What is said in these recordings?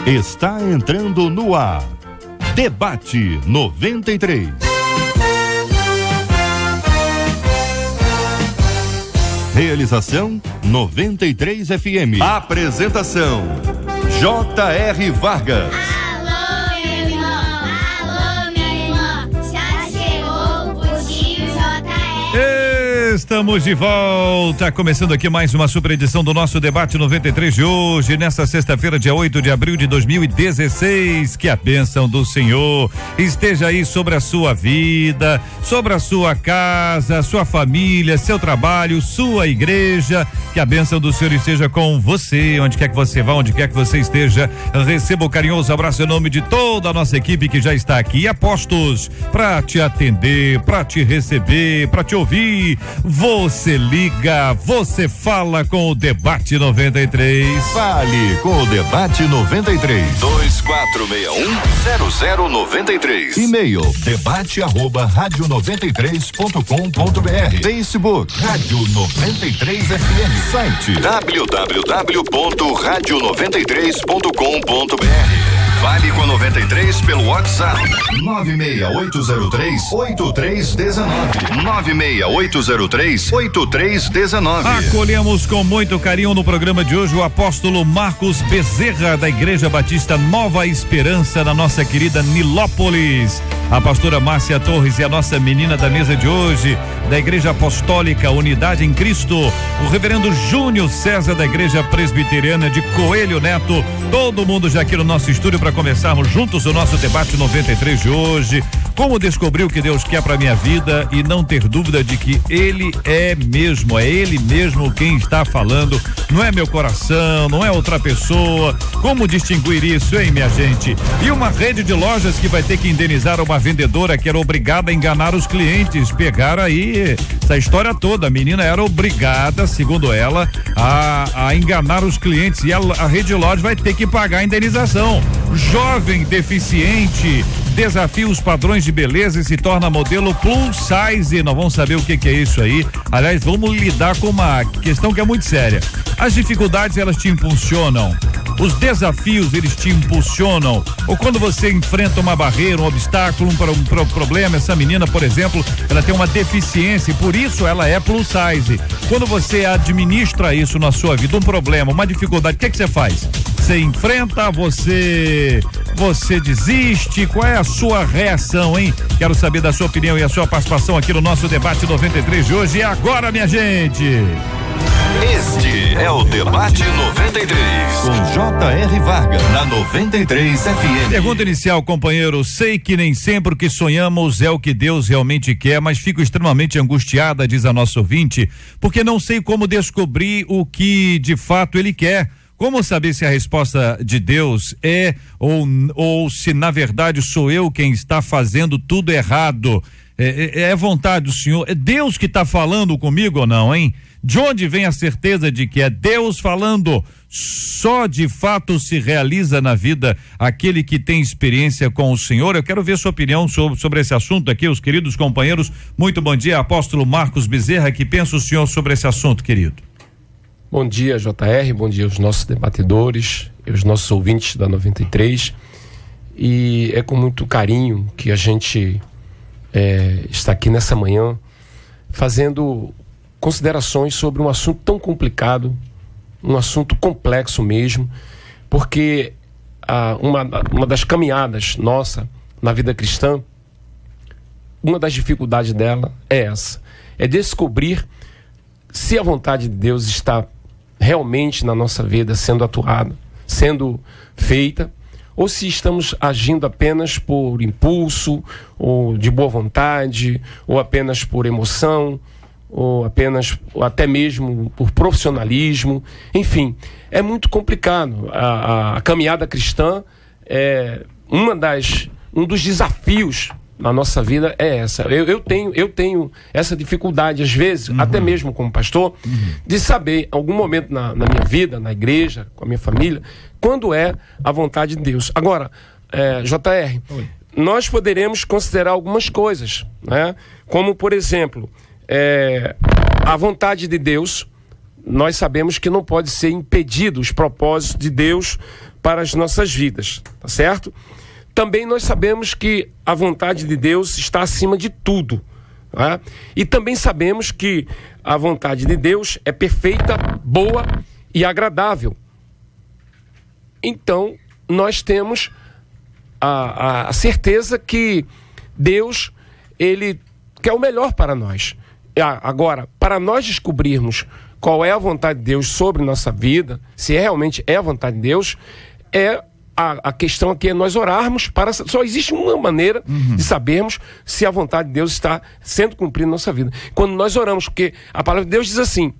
Está entrando no ar. Debate 93. Realização 93 FM. Apresentação J.R. Vargas. Alô, meu irmão, alô, minha irmã, já chegou o tio J.R. Estamos de volta, começando aqui mais uma super edição do nosso Debate 93 de hoje, nesta sexta-feira, dia 8 de abril de 2016. Que a bênção do Senhor esteja aí sobre a sua vida, sobre a sua casa, sua família, seu trabalho, sua igreja. Que a bênção do Senhor esteja com você, onde quer que você vá, onde quer que você esteja. Receba o carinhoso abraço em nome de toda a nossa equipe que já está aqui, apostos para te atender, para te receber, para te ouvir. Você liga, você fala com o Debate 93. Fale com o Debate 93. 2461-0093. E-mail debate@radio93.com.br. Facebook Rádio 93 FM. Site www.radio93.com.br. Fale com a 93 pelo WhatsApp 96803-8319. 96803-8319. Acolhemos com muito carinho no programa de hoje o apóstolo Marcos Bezerra, da Igreja Batista Nova Esperança, na nossa querida Nilópolis. A pastora Márcia Torres e a nossa menina da mesa de hoje, da Igreja Apostólica Unidade em Cristo, o reverendo Júnior César, da Igreja Presbiteriana de Coelho Neto. Todo mundo já aqui no nosso estúdio para começarmos juntos o nosso Debate 93 de hoje. Como descobrir o que Deus quer para minha vida e não ter dúvida de que Ele é Ele mesmo quem está falando, não é meu coração, não é outra pessoa. Como distinguir isso, hein, minha gente? E uma rede de lojas que vai ter que indenizar uma vendedora que era obrigada a enganar os clientes. Pegaram aí essa história toda. A menina era obrigada, segundo ela, a enganar os clientes, e a rede de lojas vai ter que pagar a indenização. Jovem deficiente desafia os padrões de beleza e se torna modelo plus size. Nós vamos saber o que é isso aí. Aliás, vamos lidar com uma questão que é muito séria. As dificuldades, elas te impulsionam. Os desafios, eles te impulsionam. Ou quando você enfrenta uma barreira, um obstáculo, um problema. Essa menina, por exemplo, ela tem uma deficiência e por isso ela é plus size. Quando você administra isso na sua vida, um problema, uma dificuldade, o que você faz? Você enfrenta, você desiste? Qual é a sua reação, hein? Quero saber da sua opinião e a sua participação aqui no nosso Debate 93 de hoje. E agora, minha gente? Este é o Debate 93 com J.R. Vargas na 93 FM. Pergunta inicial, companheiro. Sei que nem sempre o que sonhamos é o que Deus realmente quer, mas fico extremamente angustiada, diz a nossa ouvinte, porque não sei como descobrir o que de fato Ele quer. Como saber se a resposta de Deus é ou se na verdade sou eu quem está fazendo tudo errado? É vontade do Senhor? É Deus que está falando comigo ou não, hein? De onde vem a certeza de que é Deus falando? Só de fato se realiza na vida aquele que tem experiência com o Senhor. Eu quero ver sua opinião sobre esse assunto aqui, os queridos companheiros. Muito bom dia, apóstolo Marcos Bezerra. Que pensa o senhor sobre esse assunto, querido? Bom dia, JR, bom dia aos nossos debatedores e aos nossos ouvintes da 93. E é com muito carinho que a gente está aqui nessa manhã fazendo considerações sobre um assunto tão complicado, um assunto complexo mesmo, porque uma das caminhadas nossa na vida cristã, uma das dificuldades dela é essa, é descobrir se a vontade de Deus está realmente na nossa vida sendo atuada, sendo feita, ou se estamos agindo apenas por impulso, ou de boa vontade, ou apenas por emoção, ou até mesmo por profissionalismo. Enfim, é muito complicado. A caminhada cristã é um dos desafios na nossa vida é essa. Eu tenho essa dificuldade, às vezes, até mesmo como pastor, de saber, em algum momento na minha vida, na igreja, com a minha família, quando é a vontade de Deus. Agora, JR, nós poderemos considerar algumas coisas, né? Como, por exemplo, a vontade de Deus, nós sabemos que não pode ser impedido, os propósitos de Deus para as nossas vidas, tá certo? Também nós sabemos que a vontade de Deus está acima de tudo, tá? E também sabemos que a vontade de Deus é perfeita, boa e agradável. Então, nós temos a certeza que Deus, Ele quer o melhor para nós. Agora, para nós descobrirmos qual é a vontade de Deus sobre nossa vida, se realmente é a vontade de Deus, a questão aqui é nós orarmos só existe uma maneira de sabermos se a vontade de Deus está sendo cumprida na nossa vida. Quando nós oramos, porque a palavra de Deus diz assim: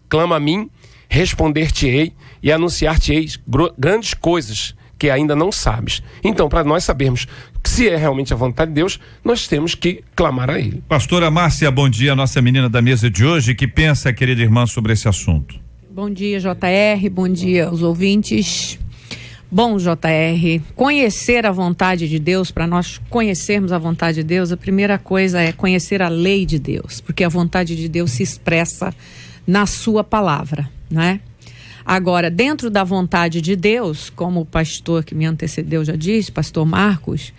clama a mim, responder-te-ei e anunciar-te-ei grandes coisas que ainda não sabes. Então, para nós sabermos se é realmente a vontade de Deus, nós temos que clamar a Ele. Pastora Márcia, bom dia, nossa menina da mesa de hoje. Que pensa, querida irmã, sobre esse assunto? Bom dia, JR, bom dia aos ouvintes. Bom, JR, conhecer a vontade de Deus, para nós conhecermos a vontade de Deus, a primeira coisa é conhecer a lei de Deus, porque a vontade de Deus se expressa na sua palavra, né? Agora, dentro da vontade de Deus, como o pastor que me antecedeu já disse, pastor Marcos,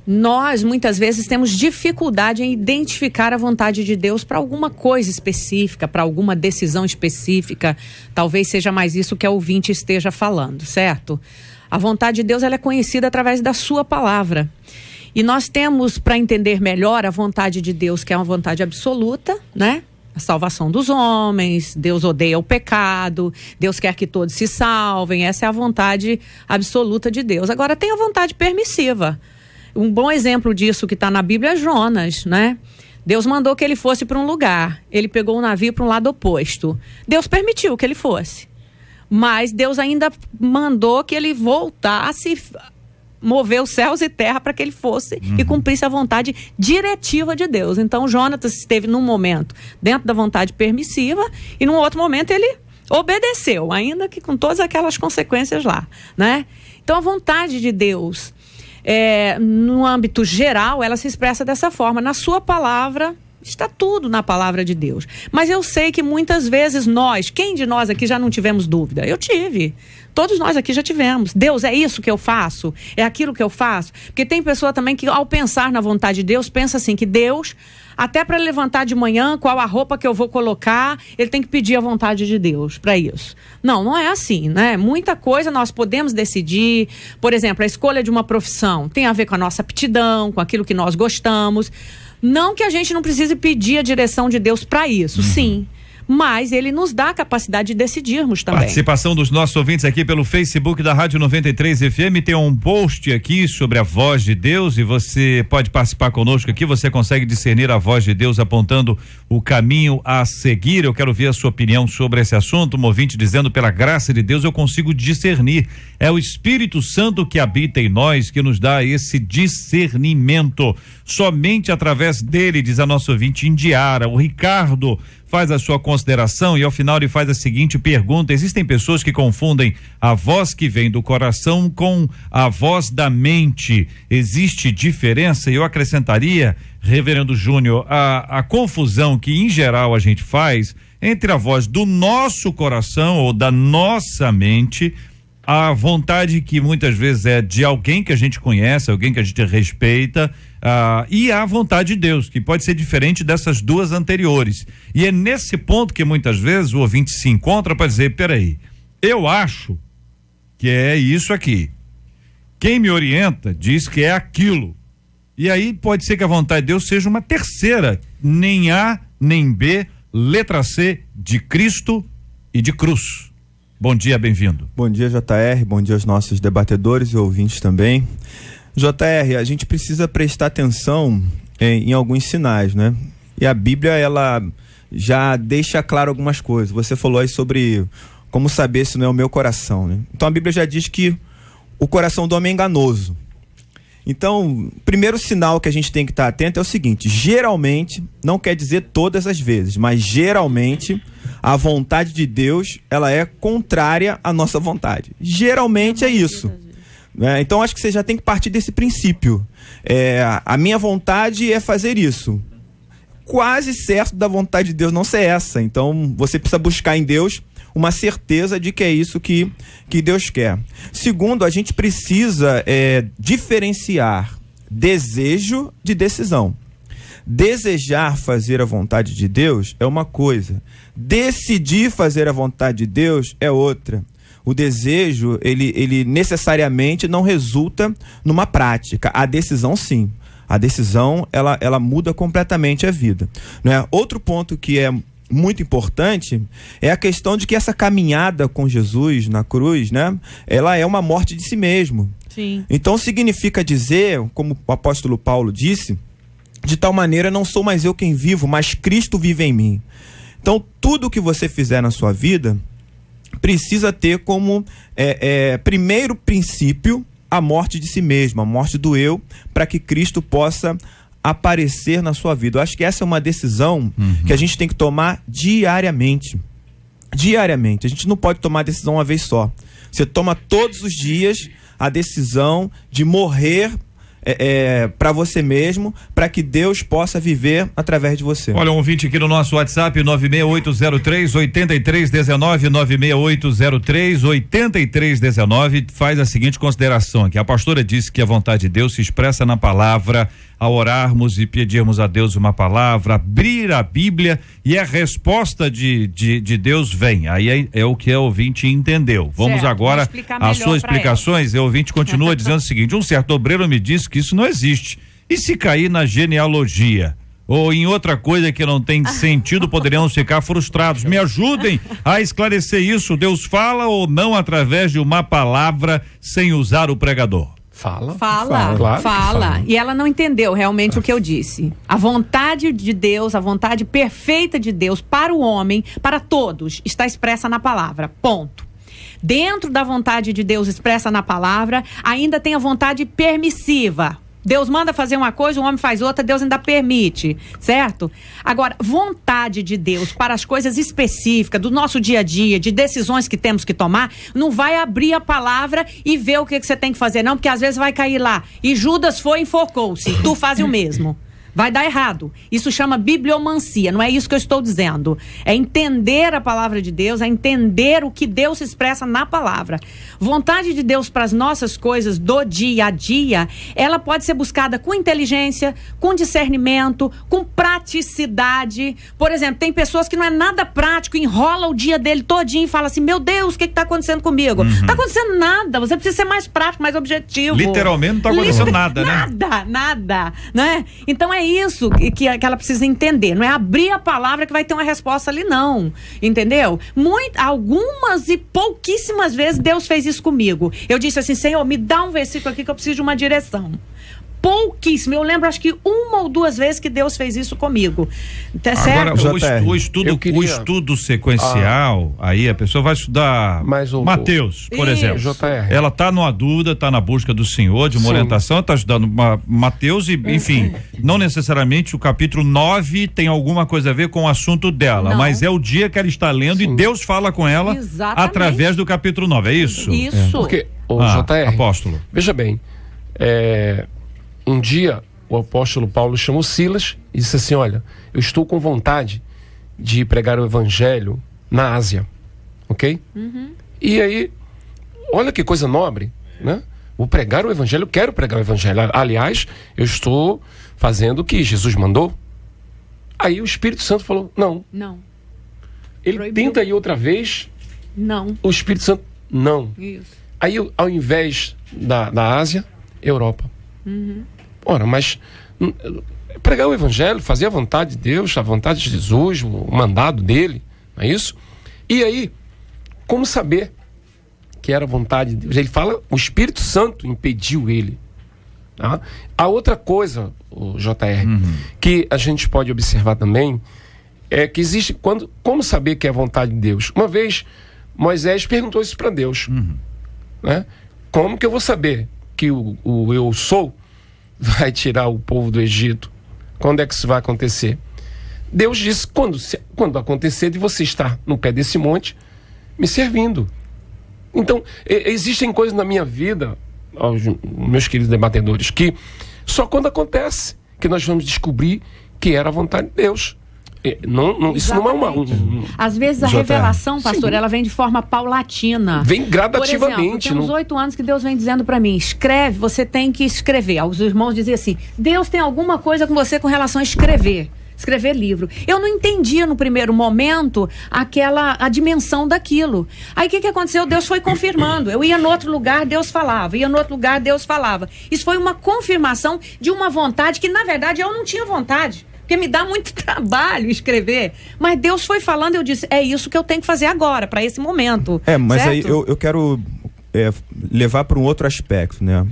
nós muitas vezes temos dificuldade em identificar a vontade de Deus para alguma coisa específica, para alguma decisão específica. Talvez seja mais isso que a ouvinte esteja falando, certo? A vontade de Deus, ela é conhecida através da sua palavra. E nós temos, para entender melhor a vontade de Deus, que é uma vontade absoluta, né? A salvação dos homens, Deus odeia o pecado, Deus quer que todos se salvem, essa é a vontade absoluta de Deus. Agora, tem a vontade permissiva. Um bom exemplo disso que está na Bíblia é Jonas, né? Deus mandou que ele fosse para um lugar, ele pegou o navio para um lado oposto. Deus permitiu que ele fosse, mas Deus ainda mandou que ele voltasse, mover os céus e terra para que ele fosse e cumprisse a vontade diretiva de Deus. Então Jonatas esteve num momento dentro da vontade permissiva e num outro momento ele obedeceu, ainda que com todas aquelas consequências lá, né? Então a vontade de Deus, no âmbito geral, ela se expressa dessa forma. Na sua palavra, está tudo na palavra de Deus. Mas eu sei que muitas vezes quem de nós aqui já não tivemos dúvida? Eu tive. Todos nós aqui já tivemos. Deus, é isso que eu faço? É aquilo que eu faço? Porque tem pessoa também que, ao pensar na vontade de Deus, pensa assim, que Deus, até para levantar de manhã, qual a roupa que eu vou colocar, ele tem que pedir a vontade de Deus para isso. Não é assim, né? Muita coisa nós podemos decidir. Por exemplo, a escolha de uma profissão tem a ver com a nossa aptidão, com aquilo que nós gostamos. Não que a gente não precise pedir a direção de Deus para isso, sim. Mas ele nos dá a capacidade de decidirmos também. Participação dos nossos ouvintes aqui pelo Facebook da Rádio 93 FM. Tem um post aqui sobre a voz de Deus e você pode participar conosco aqui. Você consegue discernir a voz de Deus apontando o caminho a seguir. Eu quero ver a sua opinião sobre esse assunto. Um ouvinte dizendo: pela graça de Deus eu consigo discernir. É o Espírito Santo que habita em nós que nos dá esse discernimento. Somente através dele, diz a nossa ouvinte Indiara. O Ricardo faz a sua consideração e ao final ele faz a seguinte pergunta: existem pessoas que confundem a voz que vem do coração com a voz da mente. Existe diferença? E eu acrescentaria, reverendo Júnior, a confusão que em geral a gente faz entre a voz do nosso coração ou da nossa mente, a vontade que muitas vezes é de alguém que a gente conhece, alguém que a gente respeita, e a vontade de Deus, que pode ser diferente dessas duas anteriores. E é nesse ponto que muitas vezes o ouvinte se encontra para dizer: peraí, eu acho que é isso aqui. Quem me orienta diz que é aquilo. E aí pode ser que a vontade de Deus seja uma terceira, nem A, nem B, letra C, de Cristo e de cruz. Bom dia, bem-vindo. Bom dia, JR, bom dia aos nossos debatedores e ouvintes também. JR, a gente precisa prestar atenção em alguns sinais, né? E a Bíblia, ela já deixa claro algumas coisas. Você falou aí sobre como saber se não é o meu coração, né? Então a Bíblia já diz que o coração do homem é enganoso. Então, o primeiro sinal que a gente tem que estar atento é o seguinte: geralmente, não quer dizer todas as vezes, mas geralmente a vontade de Deus, ela é contrária à nossa vontade. Geralmente é isso. Então acho que você já tem que partir desse princípio. A minha vontade é fazer isso. Quase certo da vontade de Deus não ser essa. Então você precisa buscar em Deus uma certeza de que é isso que Deus quer. Segundo, a gente precisa diferenciar desejo de decisão. Desejar fazer a vontade de Deus é uma coisa, decidir fazer a vontade de Deus é outra. O desejo, ele necessariamente não resulta numa prática. A decisão, sim. A decisão, ela muda completamente a vida, né? Outro ponto que é muito importante é a questão de que essa caminhada com Jesus na cruz, né? Ela é uma morte de si mesmo. Sim. Então significa dizer, como o apóstolo Paulo disse, de tal maneira não sou mais eu quem vivo, mas Cristo vive em mim. Então tudo que você fizer na sua vida precisa ter como primeiro princípio a morte de si mesmo, a morte do eu, para que Cristo possa aparecer na sua vida. Eu acho que essa é uma decisão que a gente tem que tomar diariamente. Diariamente. A gente não pode tomar a decisão uma vez só. Você toma todos os dias a decisão de morrer para você mesmo, para que Deus possa viver através de você. Olha, um ouvinte aqui no nosso WhatsApp, 96803-8319, 96803-8319, faz a seguinte consideração, que a pastora disse que a vontade de Deus se expressa na palavra, ao orarmos e pedirmos a Deus uma palavra, abrir a Bíblia e a resposta de Deus vem. Aí é o que a ouvinte entendeu. Vamos certo, agora às suas explicações. O ouvinte continua dizendo o seguinte: um certo obreiro me disse que isso não existe. E se cair na genealogia? Ou em outra coisa que não tem sentido, poderíamos ficar frustrados. Me ajudem a esclarecer isso. Deus fala ou não através de uma palavra sem usar o pregador? Fala. Claro, fala. E ela não entendeu realmente o que eu disse. A vontade de Deus, a vontade perfeita de Deus para o homem, para todos, está expressa na palavra. Ponto. Dentro da vontade de Deus expressa na palavra, ainda tem a vontade permissiva. Deus manda fazer uma coisa, o homem faz outra, Deus ainda permite, certo? Agora, vontade de Deus para as coisas específicas do nosso dia a dia, de decisões que temos que tomar, não vai abrir a palavra e ver o que você tem que fazer, não, porque às vezes vai cair lá. E Judas foi e enforcou-se, tu faz o mesmo. Vai dar errado. Isso chama bibliomancia, não é isso que eu estou dizendo. É entender a palavra de Deus, é entender o que Deus expressa na palavra. Vontade de Deus para as nossas coisas do dia a dia, ela pode ser buscada com inteligência, com discernimento, com praticidade. Por exemplo, tem pessoas que não é nada prático, enrola o dia dele todinho e fala assim, meu Deus, o que está acontecendo comigo? Não está acontecendo nada, você precisa ser mais prático, mais objetivo. Literalmente não está acontecendo nada, né? Nada, né? Então é isso que ela precisa entender. Não é abrir a palavra que vai ter uma resposta ali, não. Entendeu? Algumas e pouquíssimas vezes Deus fez isso comigo. Eu disse assim, Senhor, me dá um versículo aqui que eu preciso de uma direção. Pouquíssimo. Eu lembro, acho que uma ou duas vezes que Deus fez isso comigo. Tá certo? Agora, o estudo sequencial, aí a pessoa vai estudar Mateus, por exemplo. JR. Ela está numa dúvida, está na busca do Senhor, de uma orientação, está estudando Mateus e, enfim, não necessariamente o capítulo 9 tem alguma coisa a ver com o assunto dela, mas é o dia que ela está lendo e Deus fala com ela através do capítulo 9, é isso? Isso. Porque, JR, apóstolo, veja bem, um dia o apóstolo Paulo chamou Silas e disse assim, olha, eu estou com vontade de pregar o evangelho na Ásia, ok? E aí, olha que coisa nobre, né? Vou pregar o evangelho, eu quero pregar o evangelho. Aliás, eu estou fazendo o que Jesus mandou. Aí o Espírito Santo falou, não. Ele proibiu. Tenta ir outra vez. Não. O Espírito Santo, não. Isso. Aí, ao invés da Ásia, Europa. Ora, mas pregar o evangelho, fazer a vontade de Deus, a vontade de Jesus, o mandado dele, não é isso? E aí, como saber que era a vontade de Deus? Ele fala, o Espírito Santo impediu ele. Tá? A outra coisa, o JR, que a gente pode observar também, é que existe, como saber que é a vontade de Deus? Uma vez, Moisés perguntou isso para Deus. Né? Como que eu vou saber que o eu sou vai tirar o povo do Egito? Quando é que isso vai acontecer? Deus disse, quando acontecer de você estar no pé desse monte, me servindo. Então, existem coisas na minha vida, meus queridos debatedores, que só quando acontece que nós vamos descobrir que era a vontade de Deus. Isso não é uma... Às vezes a revelação, pastor, ela vem de forma paulatina. Vem gradativamente. Por exemplo, temos 8 anos que Deus vem dizendo para mim, escreve, você tem que escrever. Os irmãos diziam assim, Deus tem alguma coisa com você com relação a escrever livro. Eu não entendia no primeiro momento a dimensão daquilo. Aí o que aconteceu? Deus foi confirmando. Eu ia no outro lugar, Deus falava. Ia no outro lugar, Deus falava. Isso foi uma confirmação de uma vontade que, na verdade, eu não tinha vontade. Porque me dá muito trabalho escrever. Mas Deus foi falando e eu disse, é isso que eu tenho que fazer agora, para esse momento. Mas certo? aí eu quero levar para um outro aspecto, né?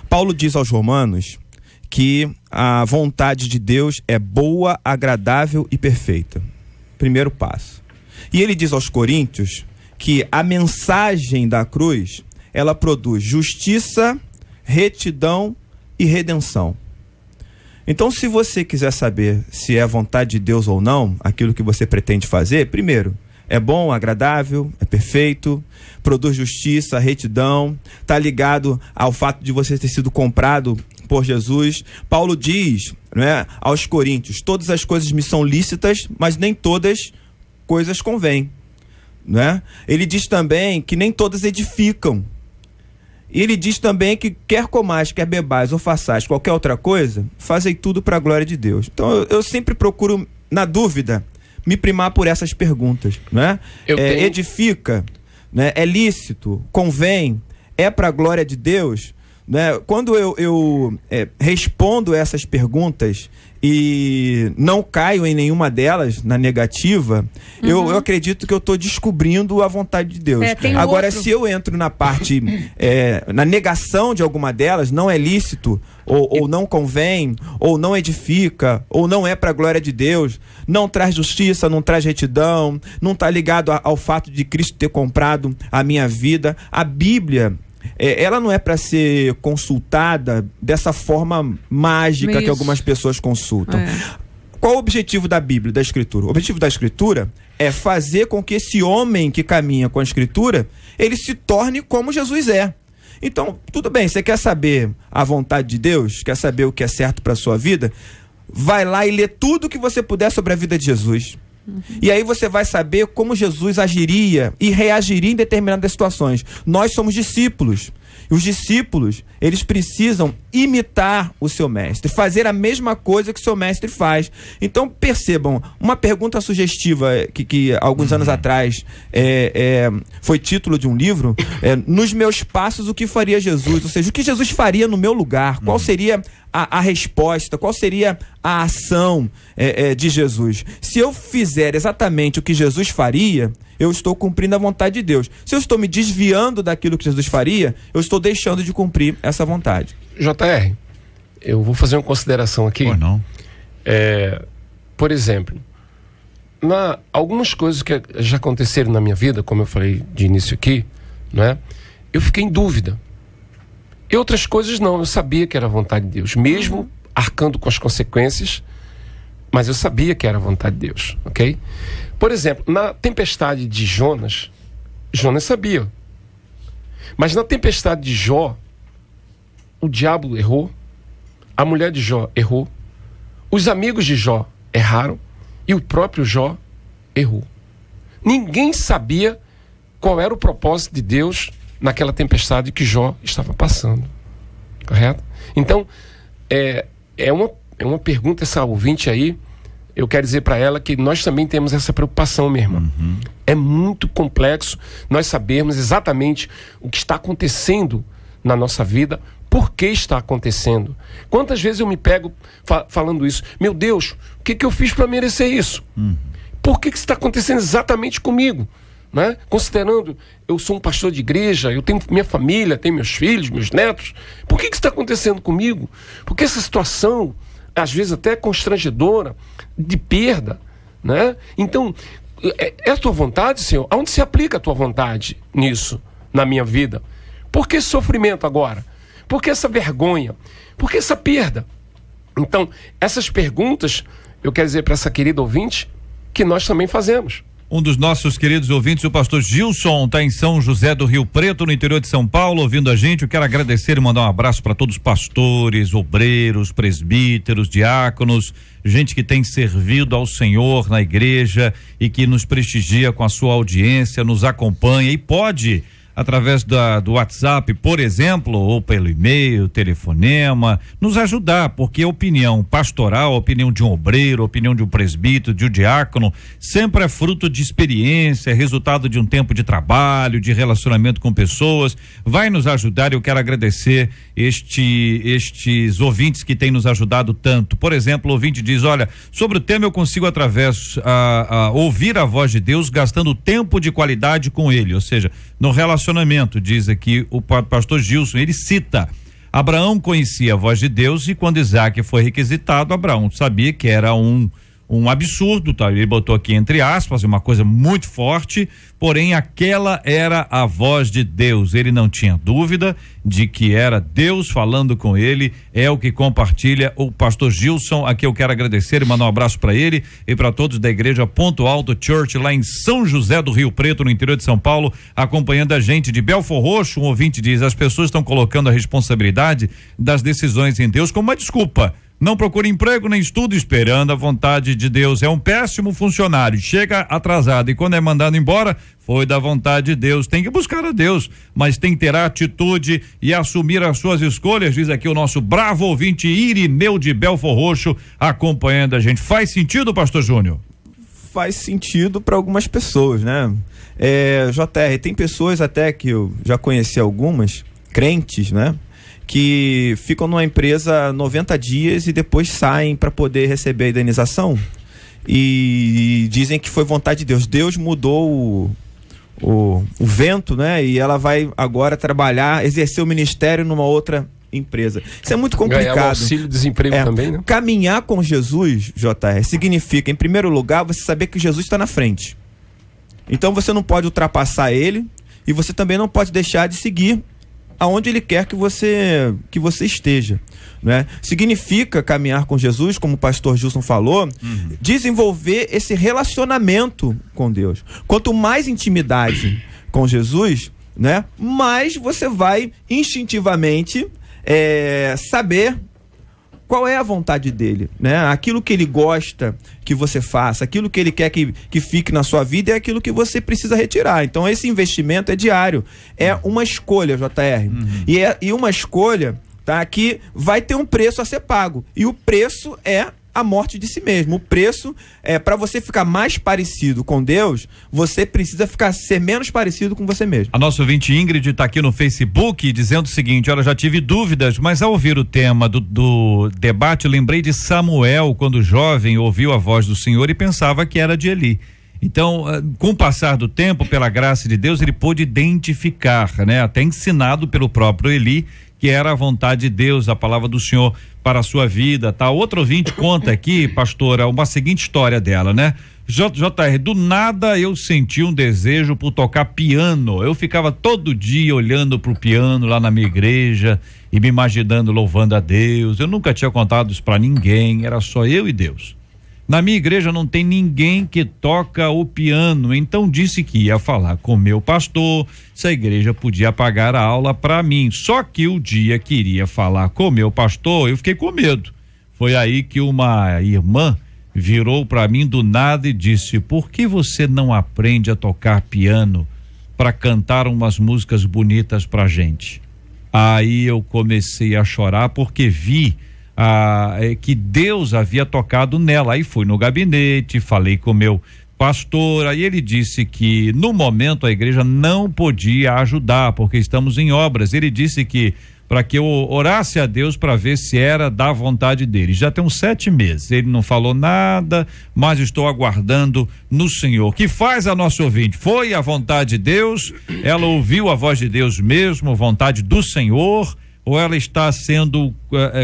Paulo diz aos Romanos que a vontade de Deus é boa, agradável e perfeita. Primeiro passo. E ele diz aos Coríntios que a mensagem da cruz, ela produz justiça, retidão e redenção. Então, se você quiser saber se é a vontade de Deus ou não, aquilo que você pretende fazer, primeiro, é bom, agradável, é perfeito, produz justiça, retidão, está ligado ao fato de você ter sido comprado por Jesus. Paulo diz, né, aos Coríntios, todas as coisas me são lícitas, mas nem todas coisas convêm, né? Ele diz também que nem todas edificam. E ele diz também que quer comais, quer bebais ou façais qualquer outra coisa, fazei tudo para a glória de Deus. Então eu sempre procuro, na dúvida, me primar por essas perguntas, né? Edifica, né? É lícito, convém, é para a glória de Deus, né? Quando eu respondo essas perguntas e não caio em nenhuma delas na negativa, eu acredito que eu estou descobrindo a vontade de Deus. Agora, se eu entro na parte, na negação de alguma delas, não é lícito, ou não convém, ou não edifica, ou não é para a glória de Deus, não traz justiça, não traz retidão, não está ligado ao fato de Cristo ter comprado a minha vida. A Bíblia, ela não é para ser consultada dessa forma mágica que algumas pessoas consultam. Qual o objetivo da Bíblia, da Escritura? O objetivo da Escritura é fazer com que esse homem que caminha com a Escritura, ele se torne como Jesus é. Então, tudo bem, você quer saber a vontade de Deus, quer saber o que é certo para a sua vida, vai lá e lê tudo o que você puder sobre a vida de Jesus. E aí você vai saber como Jesus agiria e reagiria em determinadas situações. Nós somos discípulos. E os discípulos, eles precisam imitar o seu mestre, fazer a mesma coisa que o seu mestre faz. Então, percebam, uma pergunta sugestiva que alguns anos atrás foi título de um livro, nos meus passos, o que faria Jesus? Ou seja, o que Jesus faria no meu lugar? Qual seria a resposta? Qual seria a ação de Jesus? Se eu fizer exatamente o que Jesus faria, eu estou cumprindo a vontade de Deus. Se eu estou me desviando daquilo que Jesus faria, eu estou deixando de cumprir essa vontade. JR, eu vou fazer uma consideração aqui. Por exemplo, algumas coisas que já aconteceram na minha vida, como eu falei de início aqui, né, eu fiquei em dúvida. E outras coisas não, eu sabia que era a vontade de Deus, mesmo arcando com as consequências, mas eu sabia que era a vontade de Deus, ok? Por exemplo, na tempestade de Jonas sabia. Mas na tempestade de Jó, o diabo errou, a mulher de Jó errou, os amigos de Jó erraram e o próprio Jó errou. Ninguém sabia qual era o propósito de Deus naquela tempestade que Jó estava passando. Correto? Então, é uma pergunta, essa ouvinte aí, eu quero dizer para ela que nós também temos essa preocupação, minha irmã. É muito complexo nós sabermos exatamente o que está acontecendo na nossa vida, por que está acontecendo. Quantas vezes eu me pego falando isso? Meu Deus, o que eu fiz para merecer isso? Por que está acontecendo exatamente comigo? Né? Considerando, eu sou um pastor de igreja, eu tenho minha família, tenho meus filhos, meus netos. Por que está acontecendo comigo? Porque essa situação, às vezes até constrangedora, de perda, né? Então, é a tua vontade, Senhor? Aonde se aplica a tua vontade nisso, na minha vida? Por que esse sofrimento agora? Por que essa vergonha? Por que essa perda? Então, essas perguntas, eu quero dizer para essa querida ouvinte, que nós também fazemos. Um dos nossos queridos ouvintes, o pastor Gilson, está em São José do Rio Preto, no interior de São Paulo, ouvindo a gente. Eu quero agradecer e mandar um abraço para todos os pastores, obreiros, presbíteros, diáconos, gente que tem servido ao Senhor na igreja e que nos prestigia com a sua audiência, nos acompanha e pode, através do WhatsApp, por exemplo, ou pelo e-mail, telefonema, nos ajudar, porque a opinião pastoral, a opinião de um obreiro, a opinião de um presbítero, de um diácono, sempre é fruto de experiência, resultado de um tempo de trabalho, de relacionamento com pessoas, vai nos ajudar. Eu quero agradecer estes ouvintes que têm nos ajudado tanto. Por exemplo, o ouvinte diz: olha, sobre o tema eu consigo através ouvir a voz de Deus gastando tempo de qualidade com ele, ou seja, no relacionamento, diz aqui o pastor Gilson. Ele cita: Abraão conhecia a voz de Deus e quando Isaac foi requisitado, Abraão sabia que era um absurdo, tá? Ele botou aqui entre aspas, uma coisa muito forte, porém aquela era a voz de Deus. Ele não tinha dúvida de que era Deus falando com ele. É o que compartilha o pastor Gilson. Aqui eu quero agradecer e mandar um abraço para ele e para todos da igreja Ponto Alto Church, lá em São José do Rio Preto, no interior de São Paulo, acompanhando a gente. De Belfor Roxo, um ouvinte diz: as pessoas estão colocando a responsabilidade das decisões em Deus como uma desculpa. Não procura emprego nem estudo esperando a vontade de Deus. É um péssimo funcionário, chega atrasado e quando é mandado embora, foi da vontade de Deus. Tem que buscar a Deus, mas tem que ter atitude e assumir as suas escolhas, diz aqui o nosso bravo ouvinte Irineu de Belfor Roxo, acompanhando a gente. Faz sentido, pastor Júnior? Faz sentido para algumas pessoas, né? JR, tem pessoas até que eu já conheci algumas, crentes, né? Que ficam numa empresa 90 dias e depois saem para poder receber a indenização e dizem que foi vontade de Deus. Deus mudou o vento, né? E ela vai agora trabalhar, exercer o ministério numa outra empresa. Isso é muito complicado. Ganhar auxílio-desemprego também, né? Caminhar com Jesus, JR, significa, em primeiro lugar, você saber que Jesus está na frente. Então você não pode ultrapassar ele e você também não pode deixar de seguir aonde ele quer que você esteja, né? Significa caminhar com Jesus, como o pastor Gilson falou, desenvolver esse relacionamento com Deus. Quanto mais intimidade com Jesus, né, mais você vai instintivamente saber qual é a vontade dele, né? Aquilo que ele gosta que você faça, aquilo que ele quer que fique na sua vida é aquilo que você precisa retirar. Então esse investimento é diário, é uma escolha, JR. E uma escolha, tá, que vai ter um preço a ser pago. E o preço é a morte de si mesmo. O preço é para você ficar mais parecido com Deus, você precisa ser menos parecido com você mesmo. A nossa ouvinte Ingrid está aqui no Facebook dizendo o seguinte: olha, já tive dúvidas, mas ao ouvir o tema do debate, lembrei de Samuel, quando jovem ouviu a voz do Senhor e pensava que era de Eli. Então, com o passar do tempo, pela graça de Deus, ele pôde identificar, né? Até ensinado pelo próprio Eli, que era a vontade de Deus, a palavra do Senhor para a sua vida, tá? Outro ouvinte conta aqui, pastora, uma seguinte história dela, né? JR, do nada eu senti um desejo por tocar piano. Eu ficava todo dia olhando pro piano lá na minha igreja e me imaginando louvando a Deus. Eu nunca tinha contado isso para ninguém, era só eu e Deus. Na minha igreja não tem ninguém que toca o piano, então disse que ia falar com meu pastor se a igreja podia pagar a aula para mim. Só que o dia que iria falar com meu pastor, eu fiquei com medo. Foi aí que uma irmã virou para mim do nada e disse: por que você não aprende a tocar piano para cantar umas músicas bonitas pra gente? Aí eu comecei a chorar porque vi que Deus havia tocado nela. Aí fui no gabinete, falei com o meu pastor, aí ele disse que no momento a igreja não podia ajudar porque estamos em obras. Ele disse que para que eu orasse a Deus para ver se era da vontade dele. Já tem uns 7 meses, ele não falou nada, mas estou aguardando no Senhor. Que faz a nossa ouvinte? Foi a vontade de Deus, ela ouviu a voz de Deus mesmo, vontade do Senhor, ou ela está sendo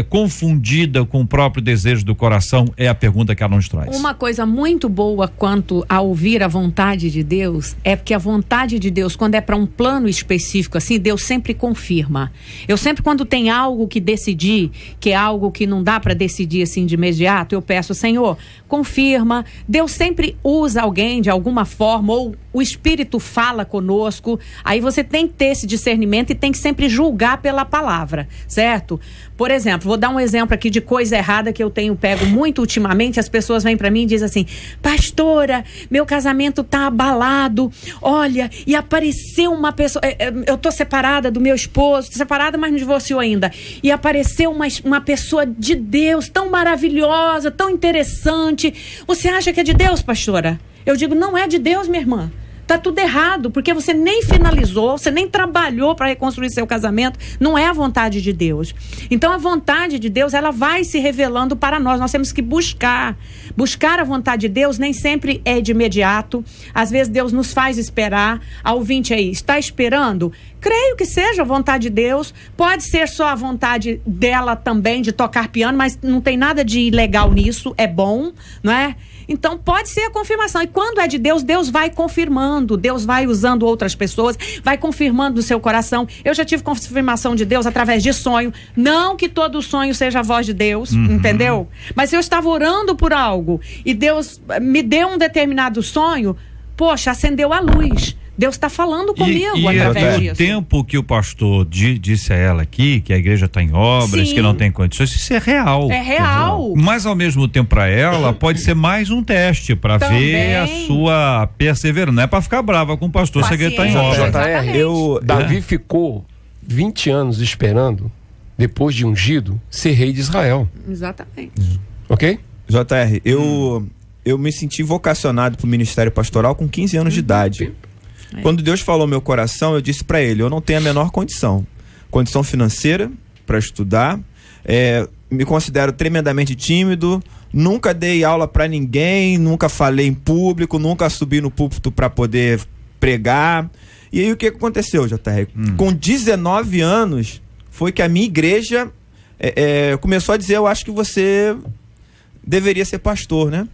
confundida com o próprio desejo do coração? É a pergunta que ela nos traz. Uma coisa muito boa quanto a ouvir a vontade de Deus é porque a vontade de Deus, quando é para um plano específico assim, Deus sempre confirma. Eu sempre, quando tem algo que decidir, que é algo que não dá para decidir assim de imediato, eu peço, Senhor, confirma. Deus sempre usa alguém de alguma forma, ou o Espírito fala conosco. Aí você tem que ter esse discernimento e tem que sempre julgar pela palavra, certo? Por exemplo, vou dar um exemplo aqui de coisa errada que eu tenho pego muito ultimamente. As pessoas vêm para mim e dizem assim: pastora, meu casamento tá abalado, olha, e apareceu uma pessoa, eu tô separada do meu esposo, tô separada, mas não divorciou ainda, e apareceu uma pessoa de Deus, tão maravilhosa, tão interessante. Você acha que é de Deus, pastora? Eu digo, não é de Deus, minha irmã. Tá tudo errado, porque você nem finalizou, você nem trabalhou para reconstruir seu casamento. Não é a vontade de Deus. Então a vontade de Deus, ela vai se revelando para nós. Nós temos que buscar a vontade de Deus. Nem sempre é de imediato. Às vezes Deus nos faz esperar. A ouvinte aí, está esperando? Creio que seja a vontade de Deus. Pode ser só a vontade dela também de tocar piano, mas não tem nada de ilegal nisso. É bom, não é? Então pode ser a confirmação. E quando é de Deus, Deus vai confirmando, Deus vai usando outras pessoas, vai confirmando no seu coração. Eu já tive confirmação de Deus através de sonho. Não que todo sonho seja a voz de Deus, entendeu? Mas eu estava orando por algo e Deus me deu um determinado sonho, poxa, acendeu a luz. Deus está falando comigo através disso. O tempo que o pastor disse a ela aqui, que a igreja está em obras, Sim. que não tem condições, isso é real. É real. Mas ao mesmo tempo para ela pode ser mais um teste para ver a sua perseverança. Não é para ficar brava com o pastor se ele está em obras. Davi ficou 20 anos esperando, depois de ungido, ser rei de Israel. Exatamente. Ok? JR, eu me senti vocacionado para o ministério pastoral com 15 anos de idade. Quando Deus falou no meu coração, eu disse para ele, eu não tenho a menor condição financeira para estudar, me considero tremendamente tímido, nunca dei aula para ninguém, nunca falei em público, nunca subi no púlpito para poder pregar. E aí o que aconteceu, JR? Com 19 anos foi que a minha igreja começou a dizer, eu acho que você deveria ser pastor, né?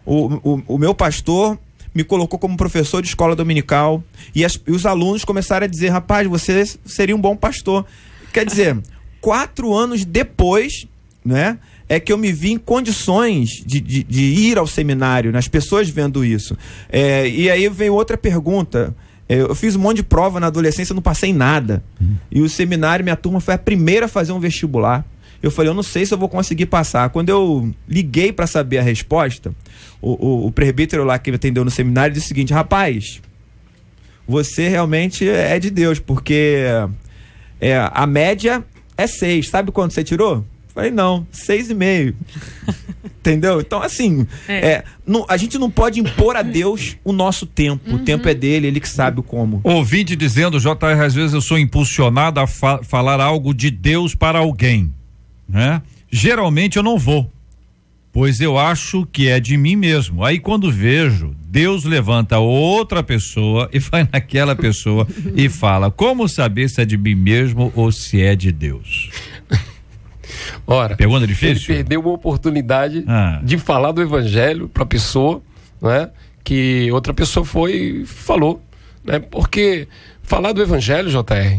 O meu pastor me colocou como professor de escola dominical e os alunos começaram a dizer, rapaz, você seria um bom pastor. Quer dizer, 4 anos depois, né, é que eu me vi em condições de ir ao seminário, né, as pessoas vendo isso. E aí vem outra pergunta. Eu fiz um monte de prova na adolescência, não passei em nada. E o seminário, minha turma foi a primeira a fazer um vestibular. Eu falei, eu não sei se eu vou conseguir passar. Quando eu liguei para saber a resposta, o presbítero lá que me atendeu no seminário disse o seguinte, rapaz, você realmente é de Deus, porque a média é 6. Sabe quanto você tirou? Eu falei, não, 6,5. Entendeu? Então, assim, a gente não pode impor a Deus o nosso tempo. O tempo é dele, ele que sabe como. Ouvinte dizendo, JR, às vezes eu sou impulsionado a falar algo de Deus para alguém, né? Geralmente eu não vou, pois eu acho que é de mim mesmo. Aí quando vejo, Deus levanta outra pessoa e vai naquela pessoa e fala, como saber se é de mim mesmo ou se é de Deus? Ora, pergunta difícil? Ele perdeu uma oportunidade de falar do evangelho para a pessoa, né, que outra pessoa falou, né? Porque falar do evangelho, JR,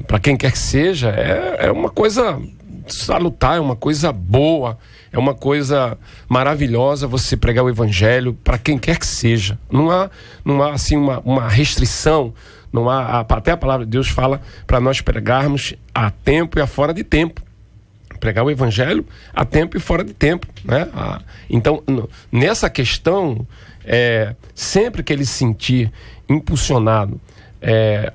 para quem quer que seja, é uma coisa salutar, é uma coisa boa, é uma coisa maravilhosa você pregar o evangelho para quem quer que seja. Não há assim uma restrição, não há, até a palavra de Deus fala para nós pregarmos a tempo e a fora de tempo. Pregar o evangelho a tempo e fora de tempo, né? Então, nessa questão, sempre que ele se sentir impulsionado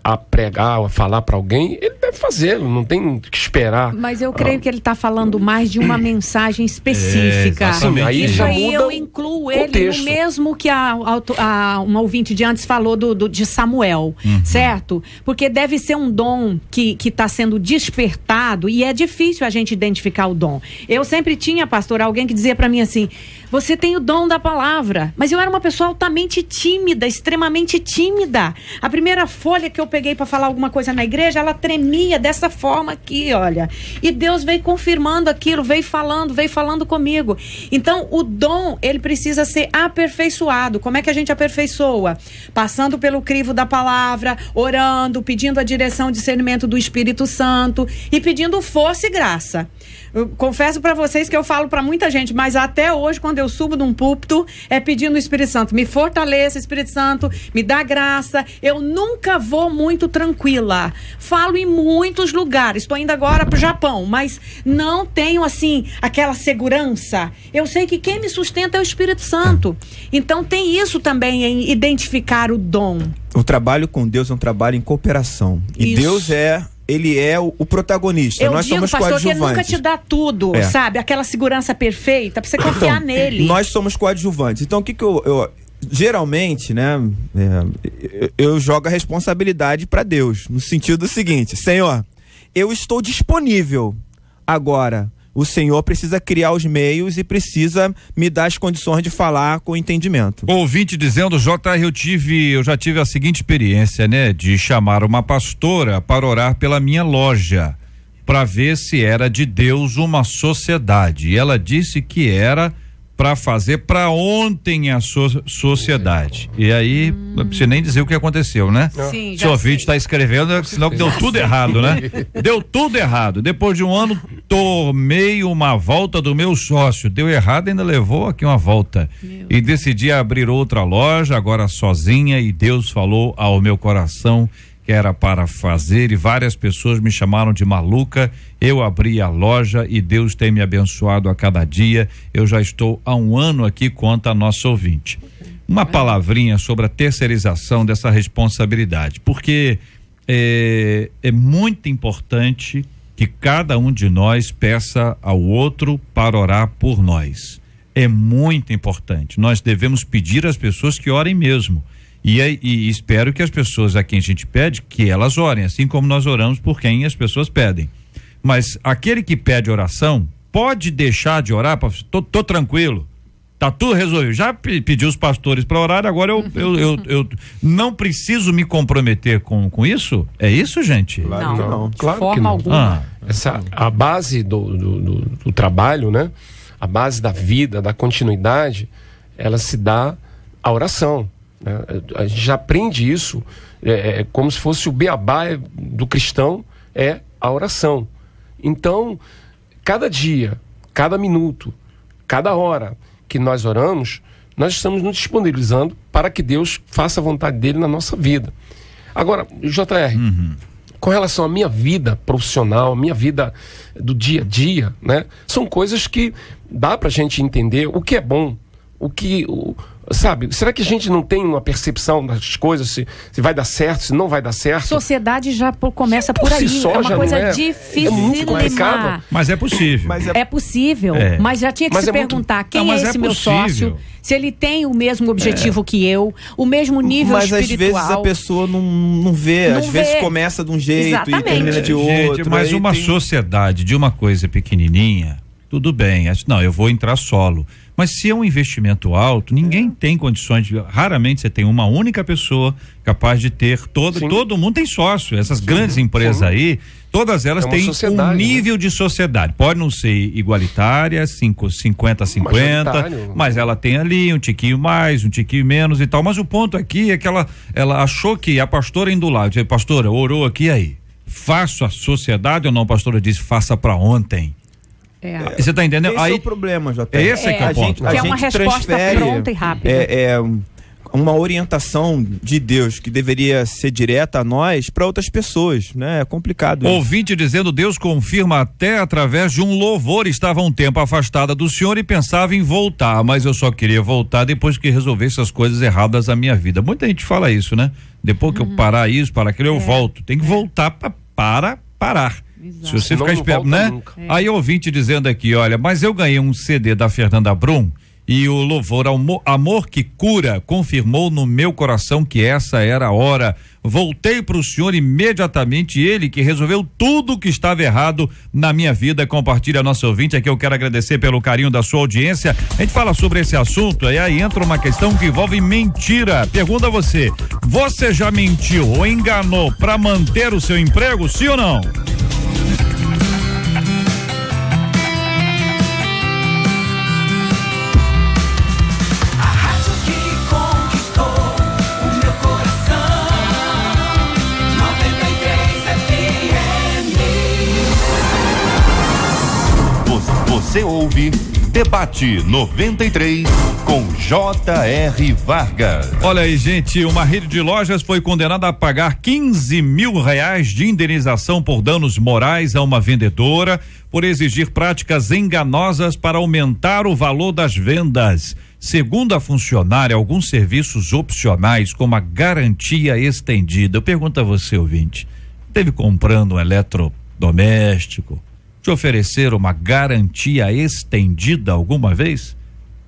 a pregar, a falar para alguém, ele deve fazê-lo, não tem que esperar. Mas eu creio que ele está falando mais de uma mensagem específica. Aí isso já aí muda eu incluo ele contexto. no mesmo que uma ouvinte de antes falou de Samuel, certo? Porque deve ser um dom que está sendo despertado e é difícil a gente identificar o dom. Eu sempre tinha, pastor, alguém que dizia para mim assim, você tem o dom da palavra. Mas eu era uma pessoa altamente tímida, extremamente tímida. A primeira folha que eu peguei para falar alguma coisa na igreja, ela tremia dessa forma aqui, olha. E Deus veio confirmando aquilo, veio falando comigo. Então, o dom, ele precisa ser aperfeiçoado. Como é que a gente aperfeiçoa? Passando pelo crivo da palavra, orando, pedindo a direção, discernimento do Espírito Santo e pedindo força e graça. Eu confesso para vocês que eu falo para muita gente, mas até hoje, quando eu subo num púlpito, é pedindo o Espírito Santo, me fortaleça, Espírito Santo, me dá graça. Eu nunca vou muito tranquila. Falo em muitos lugares. Estou indo agora para o Japão, mas não tenho, assim, aquela segurança. Eu sei que quem me sustenta é o Espírito Santo. Então, tem isso também em identificar o dom. O trabalho com Deus é um trabalho em cooperação. E Isso. Deus ele é o protagonista. Eu Nós digo, somos pastor, que ele nunca coadjuvantes. te dá tudo, sabe? Aquela segurança perfeita, pra você confiar nele. Nós somos coadjuvantes. Então, o que eu geralmente, né, eu jogo a responsabilidade para Deus, no sentido seguinte: Senhor, eu estou disponível. Agora, o Senhor precisa criar os meios e precisa me dar as condições de falar com entendimento. Ouvinte dizendo, JR, eu já tive a seguinte experiência, né? De chamar uma pastora para orar pela minha loja, para ver se era de Deus uma sociedade. E ela disse que era para fazer para ontem a sociedade. E aí, não precisa nem dizer o que aconteceu, né? Sim, Se o ouvinte está escrevendo, senão que deu tudo errado, né? Deu tudo errado. Depois de um ano, tomei uma volta do meu sócio. Deu errado, ainda levou aqui uma volta. E decidi abrir outra loja, agora sozinha, e Deus falou ao meu coração que era para fazer, e várias pessoas me chamaram de maluca. Eu abri a loja e Deus tem me abençoado a cada dia. Eu já estou há um ano aqui, conta a nossa ouvinte. Uma palavrinha sobre a terceirização dessa responsabilidade, porque é muito importante que cada um de nós peça ao outro para orar por nós. É muito importante. Nós devemos pedir às pessoas que orem mesmo. E espero que as pessoas a quem a gente pede, que elas orem, assim como nós oramos por quem as pessoas pedem. Mas aquele que pede oração, pode deixar de orar, tô tranquilo, tá tudo resolvido. Já pedi os pastores para orar, agora eu não preciso me comprometer com isso? É isso, gente? Claro que não. Claro de forma que não. alguma. A base do trabalho, né? A base da vida, da continuidade, ela se dá à oração. A gente já aprende isso, como se fosse o beabá do cristão, é a oração. Então, cada dia, cada minuto, cada hora que nós oramos, nós estamos nos disponibilizando para que Deus faça a vontade dele na nossa vida. Agora, JR, com relação à minha vida profissional, a minha vida do dia a dia, né? São coisas que dá pra gente entender o que é bom, sabe, será que a gente não tem uma percepção das coisas, se vai dar certo, se não vai dar certo? Sociedade já começa por si aí, só é uma já coisa não é dificílima. muito complicado. Mas é possível. É possível, mas já tinha que Mas se é muito- perguntar quem Não, é mas esse é meu possível. sócio, se ele tem o mesmo objetivo que eu, o mesmo nível Mas às espiritual. vezes a pessoa não vê, Não às vezes vê. começa de um jeito Exatamente. e termina de outro. Gente, mas aí uma tem- sociedade de uma coisa pequenininha, tudo bem. Não, eu vou entrar solo. Mas se é um investimento alto, ninguém tem condições de. Raramente você tem uma única pessoa capaz de ter todo mundo tem sócio. Essas grandes empresas aí, todas elas É uma têm um sociedade, nível de sociedade. Pode não ser igualitária, 50-50, Majoritário. mas ela tem ali um tiquinho mais, um tiquinho menos e tal. Mas o ponto aqui é que ela achou que a pastora indo lá, disse, pastora, orou aqui aí. Faço a sociedade ou não? A pastora disse, faça para ontem. Você tá entendendo? Esse Aí é o problema, JR. esse que é o ponto. Que é uma resposta pronta e rápida. Uma orientação de Deus que deveria ser direta a nós para outras pessoas, né? É complicado. isso. Ouvinte dizendo, Deus confirma até através de um louvor. Estava um tempo afastada do Senhor e pensava em voltar, mas eu só queria voltar depois que resolvesse as coisas erradas da minha vida. Muita gente fala isso, né? Depois que eu parar isso, para aquilo, eu volto. Tem que voltar para parar. Exato. Se você Senão ficar não esperto, volta né? nunca. Aí ouvinte dizendo aqui, olha, mas eu ganhei um CD da Fernanda Brum e o louvor Amor que Cura confirmou no meu coração que essa era a hora. voltei para o senhor imediatamente, ele que resolveu tudo que estava errado na minha vida. Compartilha nosso ouvinte aqui, eu quero agradecer pelo carinho da sua audiência. A gente fala sobre esse assunto e aí entra uma questão que envolve mentira. Pergunta a você já mentiu ou enganou para manter o seu emprego, sim ou não? Você ouve Debate 93 com J.R. Vargas. Olha aí, gente, uma rede de lojas foi condenada a pagar R$15 mil de indenização por danos morais a uma vendedora por exigir práticas enganosas para aumentar o valor das vendas. Segundo a funcionária, alguns serviços opcionais, como a garantia estendida. Eu pergunto a você, ouvinte, esteve comprando um eletrodoméstico, te oferecer uma garantia estendida alguma vez?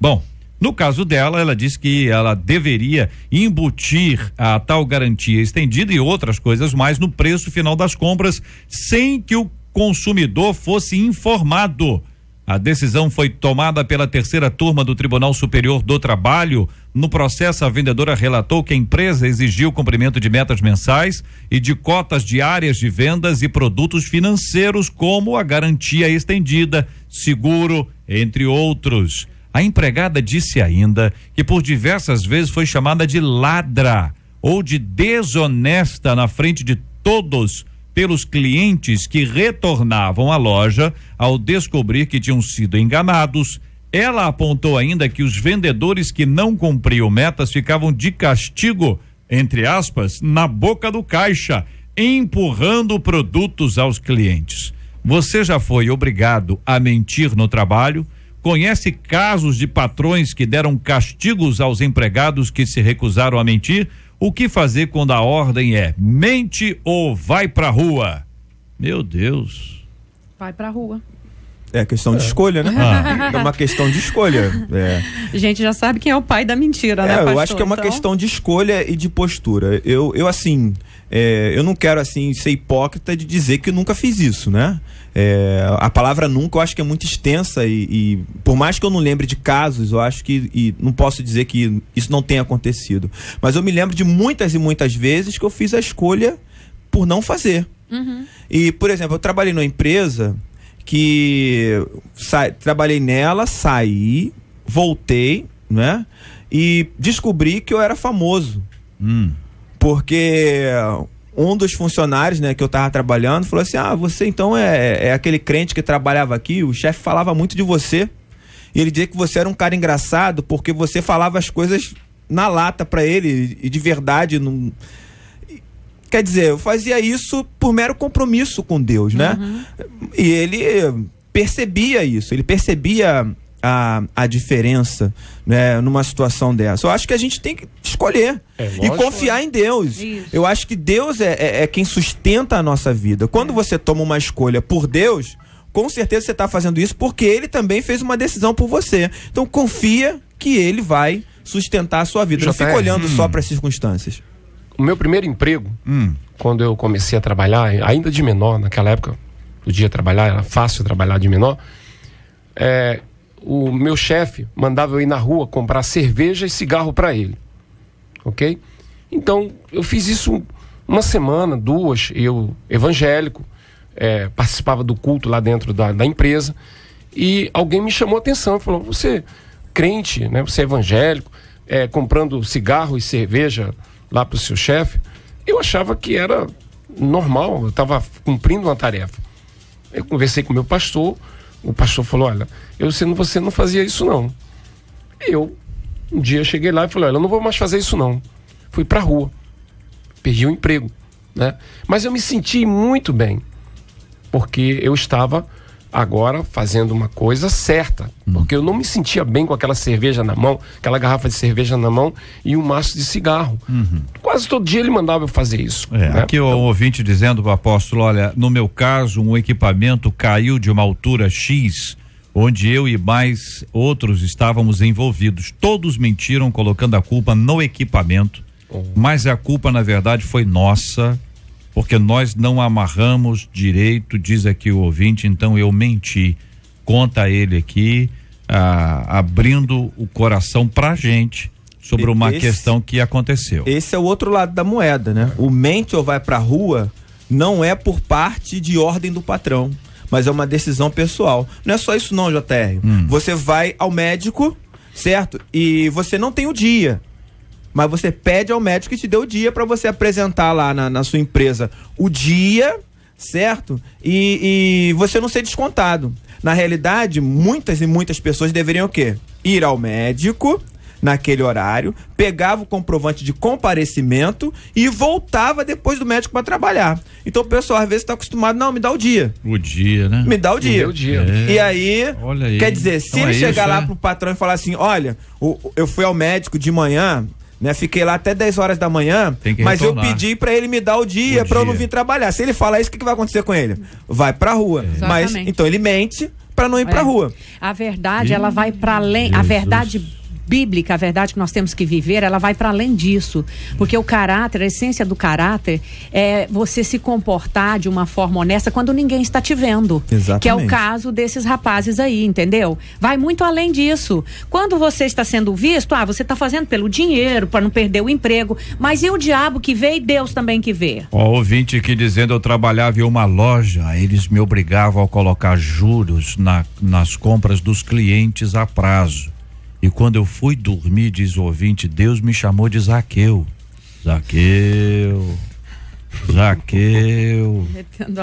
Bom, no caso dela, ela disse que ela deveria embutir a tal garantia estendida e outras coisas mais no preço final das compras, sem que o consumidor fosse informado. A decisão foi tomada pela terceira turma do Tribunal Superior do Trabalho. No processo, a vendedora relatou que a empresa exigiu o cumprimento de metas mensais e de cotas diárias de vendas e produtos financeiros, como a garantia estendida, seguro, entre outros. A empregada disse ainda que por diversas vezes foi chamada de ladra ou de desonesta na frente de todos pelos clientes que retornavam à loja ao descobrir que tinham sido enganados. Ela apontou ainda que os vendedores que não cumpriam metas ficavam de castigo, entre aspas, na boca do caixa, empurrando produtos aos clientes. Você já foi obrigado a mentir no trabalho? Conhece casos de patrões que deram castigos aos empregados que se recusaram a mentir? O que fazer quando a ordem é mente ou vai pra rua? Meu Deus. Vai pra rua. É questão de escolha, né? É uma questão de escolha. A gente já sabe quem é o pai da mentira, né, pastor? Eu acho que é uma questão de escolha e de postura. Eu assim, eu não quero assim ser hipócrita de dizer que eu nunca fiz isso, né? A palavra nunca eu acho que é muito extensa e por mais que eu não lembre de casos, eu acho que não posso dizer que isso não tenha acontecido. Mas eu me lembro de muitas e muitas vezes que eu fiz a escolha por não fazer. Uhum. E, por exemplo, eu trabalhei numa empresa que trabalhei nela, saí, voltei, né? E descobri que eu era famoso. Porque um dos funcionários, né, que eu tava trabalhando, falou assim: você então é aquele crente que trabalhava aqui, o chefe falava muito de você. E ele dizia que você era um cara engraçado porque você falava as coisas na lata pra ele e de verdade. Não... Quer dizer, eu fazia isso por mero compromisso com Deus, né? Uhum. E ele percebia isso, ele percebia a diferença, né, numa situação dessa. Eu acho que a gente tem que escolher e confiar em Deus. Isso. Eu acho que Deus é quem sustenta a nossa vida. Quando você toma uma escolha por Deus, com certeza você está fazendo isso porque Ele também fez uma decisão por você. Então confia que Ele vai sustentar a sua vida. Não fica olhando só para as circunstâncias. O meu primeiro emprego, quando eu comecei a trabalhar, ainda de menor, naquela época, podia trabalhar, era fácil trabalhar de menor, o meu chefe mandava eu ir na rua comprar cerveja e cigarro para ele, ok? Então, eu fiz isso uma semana, duas, eu evangélico, participava do culto lá dentro da empresa, e alguém me chamou a atenção, falou: você crente, né? Você é evangélico, comprando cigarro e cerveja lá para o seu chefe. Eu achava que era normal, eu estava cumprindo uma tarefa. Eu conversei com o meu pastor, o pastor falou: olha, você não fazia isso não. Eu, um dia cheguei lá e falei: olha, eu não vou mais fazer isso não. Fui para a rua, perdi o emprego, né? Mas eu me senti muito bem, porque eu estava agora fazendo uma coisa certa, porque eu não me sentia bem com aquela cerveja na mão, aquela garrafa de cerveja na mão e um maço de cigarro. Quase todo dia ele mandava eu fazer isso, né? Aqui o ouvinte dizendo pro apóstolo: olha, no meu caso um equipamento caiu de uma altura X, onde eu e mais outros estávamos envolvidos. Todos mentiram colocando a culpa no equipamento. mas a culpa na verdade foi nossa, porque nós não amarramos direito, diz aqui o ouvinte, então eu menti. Conta ele aqui, abrindo o coração pra gente sobre uma questão que aconteceu. Esse é o outro lado da moeda, né? O mente ou vai pra rua não é por parte de ordem do patrão, mas é uma decisão pessoal. Não é só isso não, JR. Você vai ao médico, certo? E você não tem o dia, mas você pede ao médico que te dê o dia para você apresentar lá na sua empresa o dia, certo? E você não ser descontado. Na realidade, muitas e muitas pessoas deveriam o quê? Ir ao médico naquele horário, pegava o comprovante de comparecimento e voltava depois do médico para trabalhar. Então o pessoal às vezes está acostumado, não, me dá o dia. O dia, né? Me dá o dia. É. E aí, quer dizer, se então ele chegar lá pro patrão e falar assim, olha, eu fui ao médico de manhã, né? Fiquei lá até 10 horas da manhã, mas eu pedi pra ele me dar o dia pra eu não vir trabalhar. Se ele falar isso, o que vai acontecer com ele? Vai pra rua. Mas, então ele mente pra não ir pra rua. A verdade, ela vai pra além, Jesus. A verdade bíblica, a verdade que nós temos que viver, ela vai para além disso, porque o caráter, a essência do caráter é você se comportar de uma forma honesta quando ninguém está te vendo. Exatamente. Que é o caso desses rapazes aí, entendeu? Vai muito além disso. Quando você está sendo visto, você está fazendo pelo dinheiro, para não perder o emprego, mas e o diabo que vê e Deus também que vê? Ó, ouvinte aqui dizendo, eu trabalhava em uma loja, eles me obrigavam a colocar juros nas compras dos clientes a prazo. E quando eu fui dormir, diz o ouvinte, Deus me chamou de Zaqueu.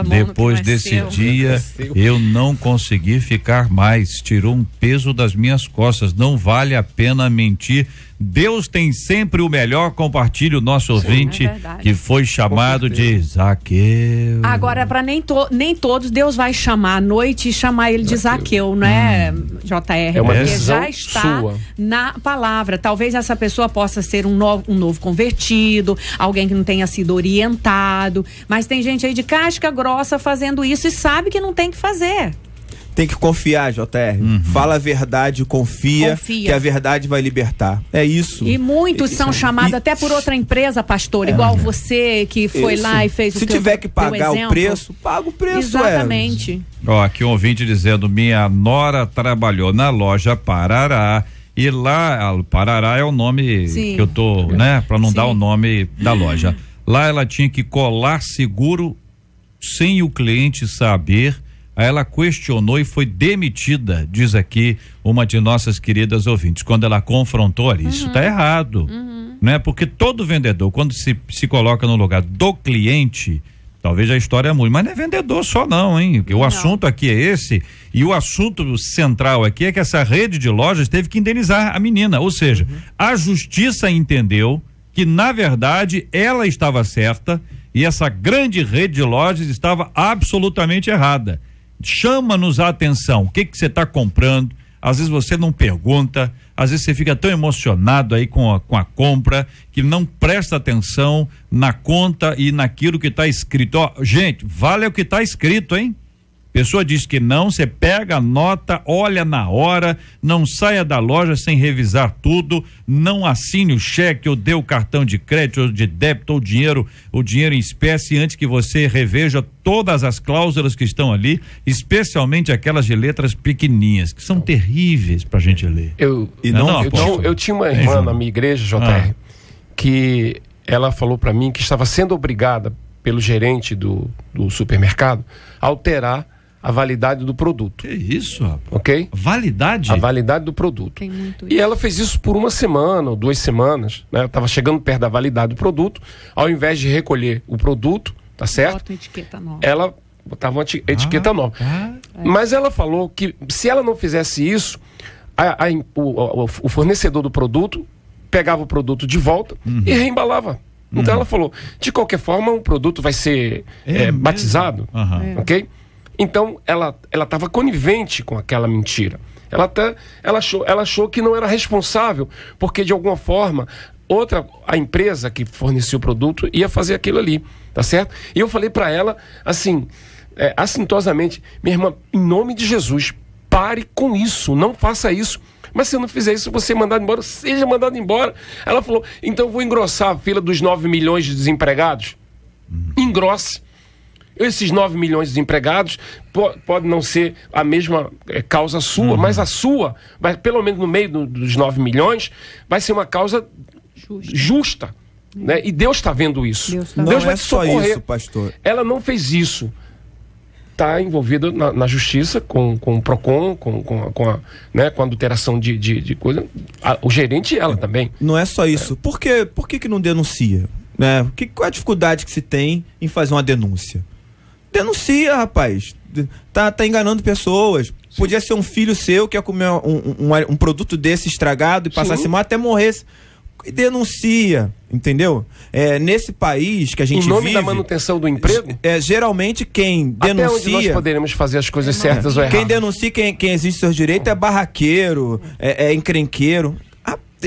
Depois desse dia, eu não consegui ficar mais. Tirou um peso das minhas costas. Não vale a pena mentir. Deus tem sempre o melhor. Compartilhe o nosso ouvinte que foi chamado de Zaqueu. Agora, para nem todos, Deus vai chamar à noite e chamar ele de Zaqueu, não é, JR? É uma porque decisão já está sua. Na palavra. Talvez essa pessoa possa ser um novo convertido, alguém que não tenha sido orientado, mas tem gente aí de casca grossa fazendo isso e sabe que não tem que fazer. Tem que confiar, JR. Fala a verdade, confia que a verdade vai libertar. É isso. E muitos são chamados até por outra empresa, pastor, igual você que foi lá e fez o Se tiver que pagar o preço, paga o preço. Exatamente. Ó, aqui um ouvinte dizendo, minha nora trabalhou na loja Parará. E lá, Parará é o nome que eu tô, né? Pra não dar o nome da loja. Lá ela tinha que colar seguro sem o cliente saber. Aí ela questionou e foi demitida, diz aqui uma de nossas queridas ouvintes, quando ela confrontou ali, isso tá errado, né? Porque todo vendedor, quando se coloca no lugar do cliente, talvez a história mude, mas não é vendedor só não, hein? O assunto aqui é esse, e o assunto central aqui é que essa rede de lojas teve que indenizar a menina, ou seja, a justiça entendeu que na verdade ela estava certa e essa grande rede de lojas estava absolutamente errada. Chama-nos a atenção, o que você está comprando? Às vezes você não pergunta, às vezes você fica tão emocionado aí com a compra que não presta atenção na conta e naquilo que está escrito. Ó, gente, vale o que está escrito, hein? Pessoa diz que não, você pega a nota, olha na hora, não saia da loja sem revisar tudo, não assine o cheque ou dê o cartão de crédito ou de débito ou o dinheiro em espécie antes que você reveja todas as cláusulas que estão ali, especialmente aquelas de letras pequenininhas, que são terríveis pra gente ler. Eu tinha uma irmã na minha igreja, JR, que ela falou pra mim que estava sendo obrigada pelo gerente do supermercado a alterar a validade do produto. Que isso, rapaz? Ok? Validade? A validade do produto. Tem muito E ela fez isso por 1 semana ou 2 semanas, né? Estava chegando perto da validade do produto, ao invés de recolher o produto, tá certo? Bota uma etiqueta nova. Ela botava uma etiqueta nova. Mas ela falou que se ela não fizesse isso, o fornecedor do produto pegava o produto de volta e reembalava. Então ela falou, de qualquer forma o produto vai ser batizado, ok? Então ela estava conivente com aquela mentira. Ela achou que não era responsável, porque de alguma forma a empresa que fornecia o produto ia fazer aquilo ali, tá certo? E eu falei para ela assim, assintosamente, minha irmã, em nome de Jesus, pare com isso, não faça isso. Mas se eu não fizer isso, você é mandado embora, seja mandado embora. Ela falou, então eu vou engrossar a fila dos 9 milhões de desempregados. Engrosse. Esses 9 milhões de desempregados pode não ser a mesma causa sua, mas a sua, vai, pelo menos no meio dos 9 milhões, vai ser uma causa justa. Né? E Deus está vendo isso. Deus vai te socorrer. Não é só isso, pastor. Ela não fez isso. Está envolvida na justiça com o PROCON, com a adulteração de coisa. O gerente e ela também. Não é só isso. Por que não denuncia? Né? Qual é a dificuldade que se tem em fazer uma denúncia? Denuncia, rapaz. Tá enganando pessoas. Podia ser um filho seu que ia comer um produto desse estragado e passasse mal até morresse. Denuncia, entendeu? Nesse país que a gente vive... Em nome da manutenção do emprego? Geralmente quem denuncia... Até onde nós poderemos fazer as coisas certas ou erradas? Quem denuncia, quem exige seus direitos é barraqueiro, é encrenqueiro.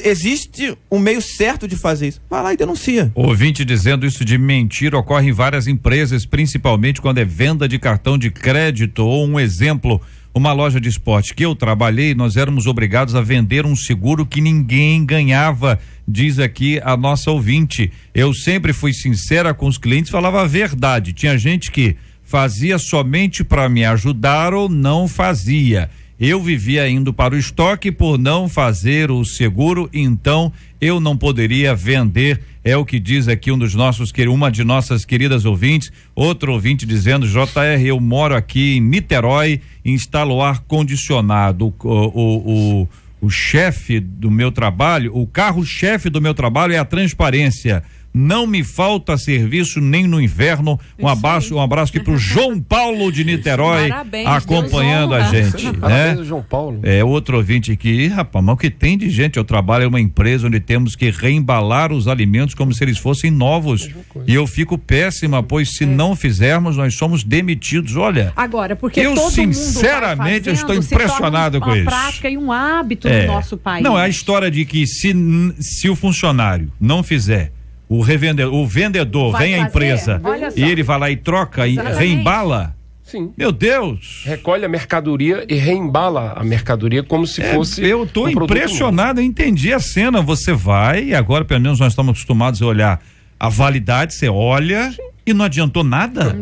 Existe um meio certo de fazer isso. Vai lá e denuncia. Ouvinte dizendo isso de mentira ocorre em várias empresas, principalmente quando é venda de cartão de crédito ou um exemplo, uma loja de esporte que eu trabalhei, nós éramos obrigados a vender um seguro que ninguém ganhava, diz aqui a nossa ouvinte. Eu sempre fui sincera com os clientes, falava a verdade. Tinha gente que fazia somente para me ajudar ou não fazia. Eu vivia indo para o estoque por não fazer o seguro, então eu não poderia vender. É o que diz aqui uma de nossas queridas ouvintes. Outro ouvinte dizendo, JR, eu moro aqui em Niterói, instalo ar condicionado. O chefe do meu trabalho, o carro-chefe do meu trabalho é a transparência. Não me falta serviço nem no inverno. Um abraço aqui pro João Paulo de Niterói. Parabéns, acompanhando a gente, né? Parabéns, João Paulo. Outro ouvinte aqui, rapaz, mas o que tem de gente? Eu trabalho em uma empresa onde temos que reembalar os alimentos como se eles fossem novos. E eu fico péssima, pois se não fizermos, nós somos demitidos. Olha, agora, porque eu todo sinceramente mundo estou impressionado com isso. É uma prática e um hábito no nosso país. Não, é a história de que se o funcionário não fizer, o vendedor vem à empresa e ele vai lá e troca e reembala. Sim. Meu Deus. Recolhe a mercadoria e reembala a mercadoria como se fosse. Eu estou impressionado, eu entendi a cena. Você vai, e agora pelo menos nós estamos acostumados a olhar a validade, você olha. Sim. E não adiantou nada?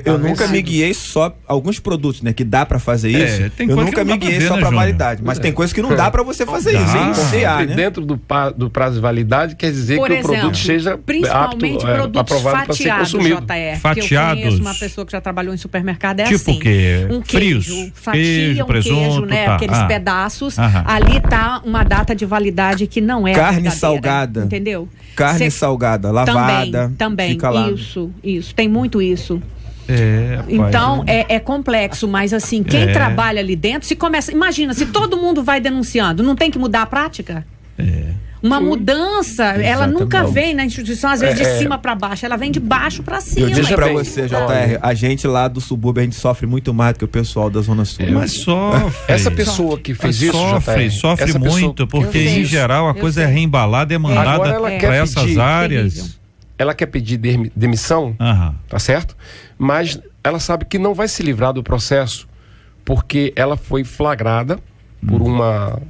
Eu nunca me guiei só alguns produtos, né? Que dá pra fazer isso. Eu nunca me guiei só pra validade. Mas tem coisas que não dá pra você fazer isso. Confiar, né? Dentro do prazo de validade quer dizer que o produto seja principalmente produtos fatiados, JR. Fatiados. Eu conheço uma pessoa que já trabalhou em supermercado, tipo assim. O quê? Um queijo, fatia, presunto, queijo, né? Aqueles pedaços. Ali tá uma data de validade que não é carne salgada. Entendeu? Carne salgada, lavada. Também. Fica lá. Isso, tem muito isso. Então é complexo, mas assim, quem trabalha ali dentro, se começa, imagina, se todo mundo vai denunciando, não tem que mudar a prática? Uma mudança, ela nunca vem na instituição, às vezes de cima para baixo, ela vem de baixo para cima. Eu digo para você, JR, a gente lá do subúrbio, a gente sofre muito mais do que o pessoal da Zona Sul. Mas sofre. Essa pessoa que fez isso, sofre muito, porque em geral a coisa é reembalada, demandada para essas áreas. Ela quer pedir demissão, tá certo? Mas ela sabe que não vai se livrar do processo, porque ela foi flagrada por uma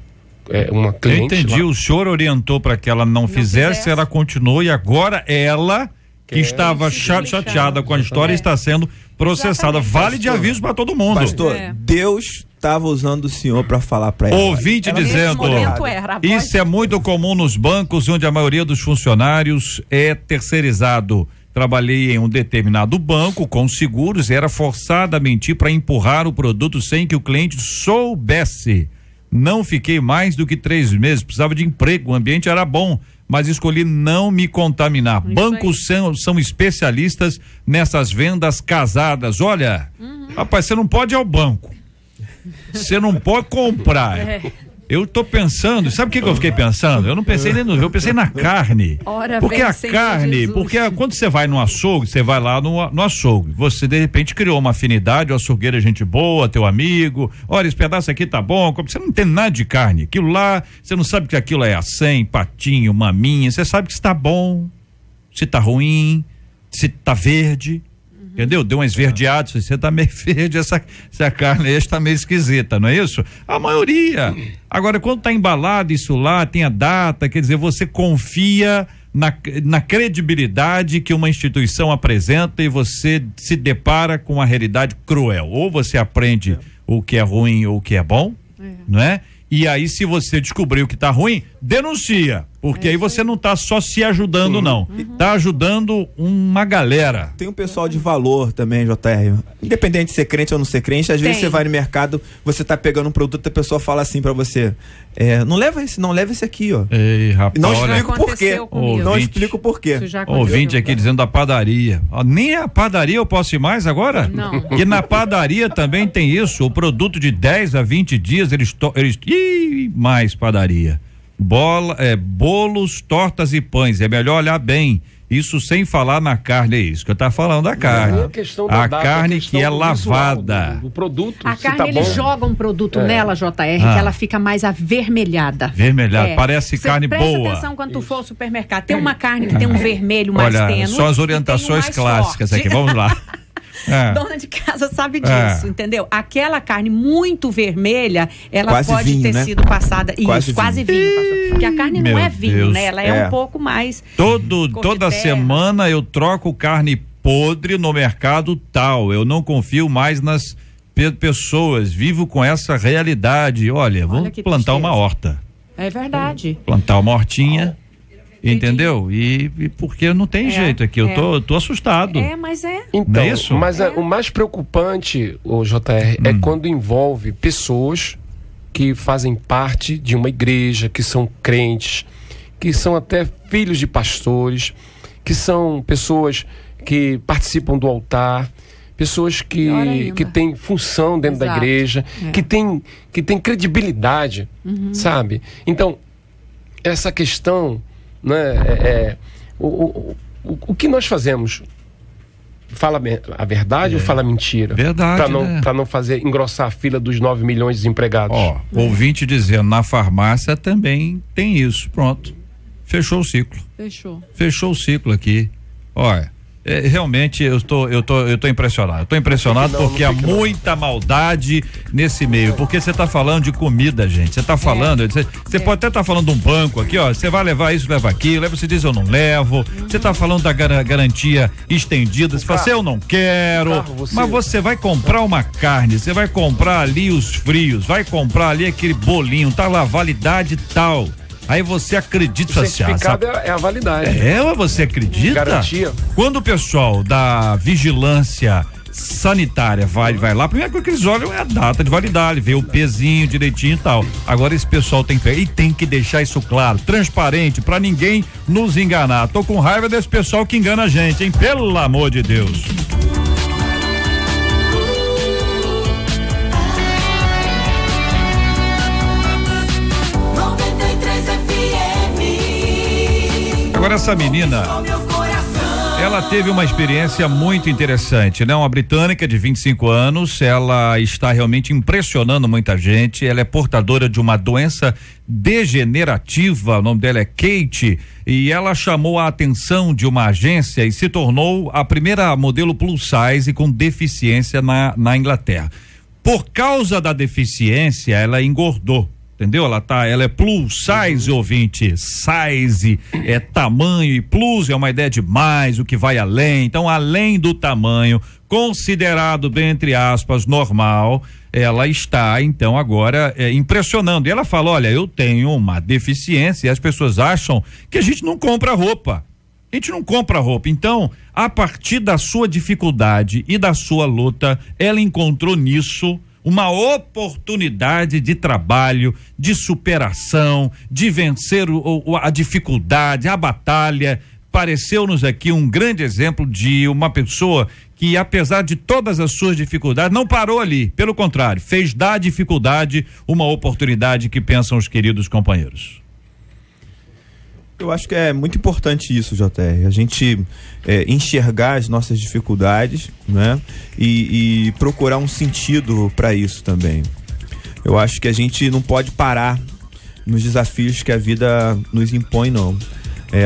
cliente. Eu entendi, o senhor orientou para que ela não fizesse, ela continuou e agora ela, que estava chateada com a história, está sendo processada. Vale de aviso para todo mundo. Pastor, Deus estava usando o senhor para falar para ela. Ouvinte dizendo, isso é muito comum nos bancos, onde a maioria dos funcionários é terceirizado. Trabalhei em um determinado banco com seguros e era forçado a mentir para empurrar o produto sem que o cliente soubesse. Não fiquei mais do que 3 meses, precisava de emprego, o ambiente era bom, mas escolhi não me contaminar. Bancos são especialistas nessas vendas casadas. Olha, rapaz, você não pode ir ao banco. Você não pode comprar. Eu tô pensando, sabe o que eu fiquei pensando? Eu não pensei nem no eu pensei na carne. Porque a carne, porque quando você vai no açougue, você vai lá no açougue, você de repente criou uma afinidade, o açougueiro é gente boa, teu amigo, olha, esse pedaço aqui tá bom, você não tem nada de carne, aquilo lá, você não sabe que aquilo é acém, patinho, maminha, você sabe que está bom, se tá ruim, se tá verde. Entendeu? Deu um esverdeado, você tá meio verde, essa carne aí está meio esquisita, não é isso? A maioria. Agora, quando tá embalado isso lá, tem a data, quer dizer, você confia na credibilidade que uma instituição apresenta e você se depara com a realidade cruel. Ou você aprende o que é ruim ou o que é bom, não é? E aí, se você descobrir o que tá ruim, denuncia. Porque aí você não tá só se ajudando, não. Tá ajudando uma galera. Tem um pessoal de valor também, JR. Independente de ser crente ou não ser crente, às vezes você vai no mercado, você tá pegando um produto, a pessoa fala assim pra você: não leva esse, não, leva esse aqui, ó. Ei, rapaz, não explico por quê. Não explico por quê. Ouvinte aqui dizendo da padaria. Nem a padaria eu posso ir mais agora? Não. E na padaria também tem isso. O produto de 10 a 20 dias, eles mais padaria. Bolos, tortas e pães. É melhor olhar bem. Isso sem falar na carne, é isso que eu tava falando da carne. A carne que é lavada. Do produto. A carne, eles jogam um produto nela, JR, que ela fica mais avermelhada. Vermelhada, parece carne boa. Presta atenção quando tu for ao supermercado. Tem uma carne que tem um vermelho mais tênue. São as orientações clássicas aqui, vamos lá. Dona de casa sabe disso, entendeu? Aquela carne muito vermelha, ela quase pode vinho, ter né? sido passada. Quase vinho, pastor. Porque a carne não é vinho, Deus. né? Ela é um pouco mais. Toda semana eu troco carne podre no mercado tal. Eu não confio mais nas pessoas. Vivo com essa realidade. Olha vamos plantar uma horta. É verdade. Plantar uma hortinha. Entendeu? E porque não tem jeito aqui, eu tô assustado. Mas então, não é isso? Mas o mais preocupante, o JR, é quando envolve pessoas que fazem parte de uma igreja, que são crentes, que são até filhos de pastores, que são pessoas que participam do altar, pessoas que têm função dentro da igreja, que têm credibilidade, sabe? Então, essa questão, né, o que nós fazemos? Fala a verdade ou fala mentira? Verdade, para não fazer engrossar a fila dos 9 milhões de desempregados. Ouvinte dizendo, na farmácia também tem isso, pronto, fechou o ciclo. Fechou o ciclo aqui. Olha, realmente eu tô impressionado. Tô impressionado porque há muita maldade nesse meio. Porque você tá falando de comida, gente. Você tá falando, você pode até estar falando de um banco aqui, ó. Você vai levar isso, leva aquilo. Aí você diz eu não levo. Você tá falando da garantia estendida. Você fala assim, eu não quero. Mas você vai comprar uma carne, você vai comprar ali os frios, vai comprar ali aquele bolinho, tá lá, validade tal. Aí você acredita, o certificado é a validade. Você acredita? Garantia. Quando o pessoal da vigilância sanitária vai lá, a primeira coisa que eles olham é a data de validade, vê o pezinho direitinho e tal. Agora esse pessoal tem que deixar isso claro, transparente, pra ninguém nos enganar. Tô com raiva desse pessoal que engana a gente, hein? Pelo amor de Deus. Agora essa menina, ela teve uma experiência muito interessante, né? Uma britânica de 25 anos, ela está realmente impressionando muita gente, ela é portadora de uma doença degenerativa, o nome dela é Kate, e ela chamou a atenção de uma agência e se tornou a primeira modelo plus size com deficiência na Inglaterra. Por causa da deficiência, ela engordou. Entendeu? Ela é plus size, ouvinte. Size é tamanho e plus é uma ideia de mais, o que vai além. Então, além do tamanho, considerado, bem entre aspas, normal, ela está, então, agora impressionando. E ela fala, olha, eu tenho uma deficiência e as pessoas acham que a gente não compra roupa. A gente não compra roupa. Então, a partir da sua dificuldade e da sua luta, ela encontrou nisso uma oportunidade de trabalho, de superação, de vencer a dificuldade, a batalha. Pareceu-nos aqui um grande exemplo de uma pessoa que, apesar de todas as suas dificuldades, não parou ali. Pelo contrário, fez da dificuldade uma oportunidade, que pensam os queridos companheiros. Eu acho que é muito importante isso, JR, a gente enxergar as nossas dificuldades, né? E procurar um sentido para isso também. Eu acho que a gente não pode parar nos desafios que a vida nos impõe, não.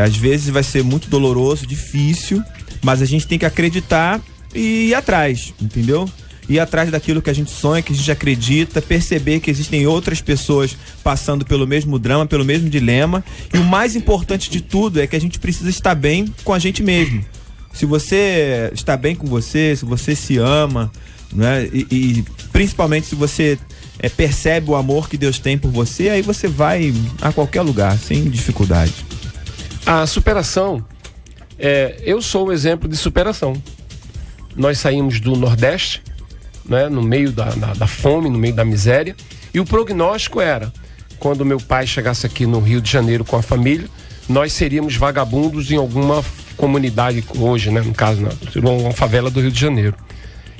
Às vezes vai ser muito doloroso, difícil, mas a gente tem que acreditar e ir atrás, entendeu? Ir atrás daquilo que a gente sonha, que a gente acredita, perceber que existem outras pessoas passando pelo mesmo drama, pelo mesmo dilema. E o mais importante de tudo é que a gente precisa estar bem com a gente mesmo. Se você está bem com você, se você se ama, né? E principalmente se você percebe o amor que Deus tem por você, aí você vai a qualquer lugar, sem dificuldade. A superação, eu sou um exemplo de superação. Nós saímos do Nordeste, né, no meio da fome, no meio da miséria, e o prognóstico era, quando meu pai chegasse aqui no Rio de Janeiro com a família, nós seríamos vagabundos em alguma comunidade hoje, né, no caso, uma favela do Rio de Janeiro.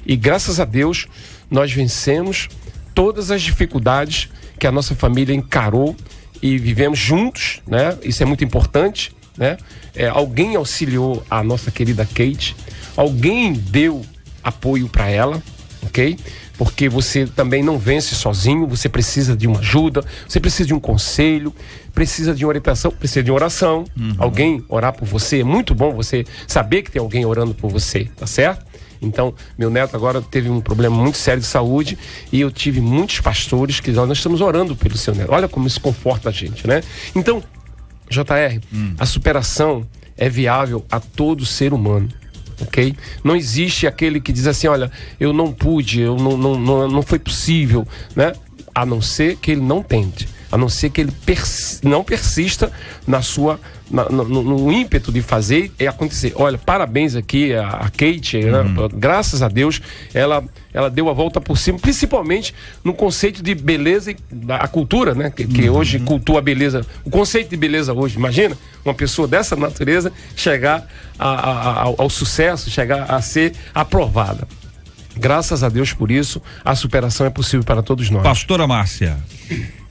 E graças a Deus, nós vencemos todas as dificuldades que a nossa família encarou e vivemos juntos, né? Isso é muito importante, né? Alguém auxiliou a nossa querida Kate, alguém deu apoio para ela, ok? Porque você também não vence sozinho, você precisa de uma ajuda, você precisa de um conselho, precisa de uma orientação, precisa de uma oração. Alguém orar por você, é muito bom você saber que tem alguém orando por você, tá certo? Então, meu neto agora teve um problema muito sério de saúde e eu tive muitos pastores que nós estamos orando pelo seu neto. Olha como isso conforta a gente, né? Então, JR, a superação é viável a todo ser humano, ok? Não existe aquele que diz assim, olha, eu não pude, não foi possível, né? A não ser que ele não tente, a não ser que ele não persista no ímpeto de fazer e acontecer. Olha, parabéns aqui a Kate, né? Graças a Deus, ela deu a volta por cima, principalmente no conceito de beleza e a cultura, né? Que hoje cultua a beleza, o conceito de beleza hoje, imagina uma pessoa dessa natureza chegar ao sucesso, chegar a ser aprovada. Graças a Deus por isso, a superação é possível para todos nós. Pastora Márcia.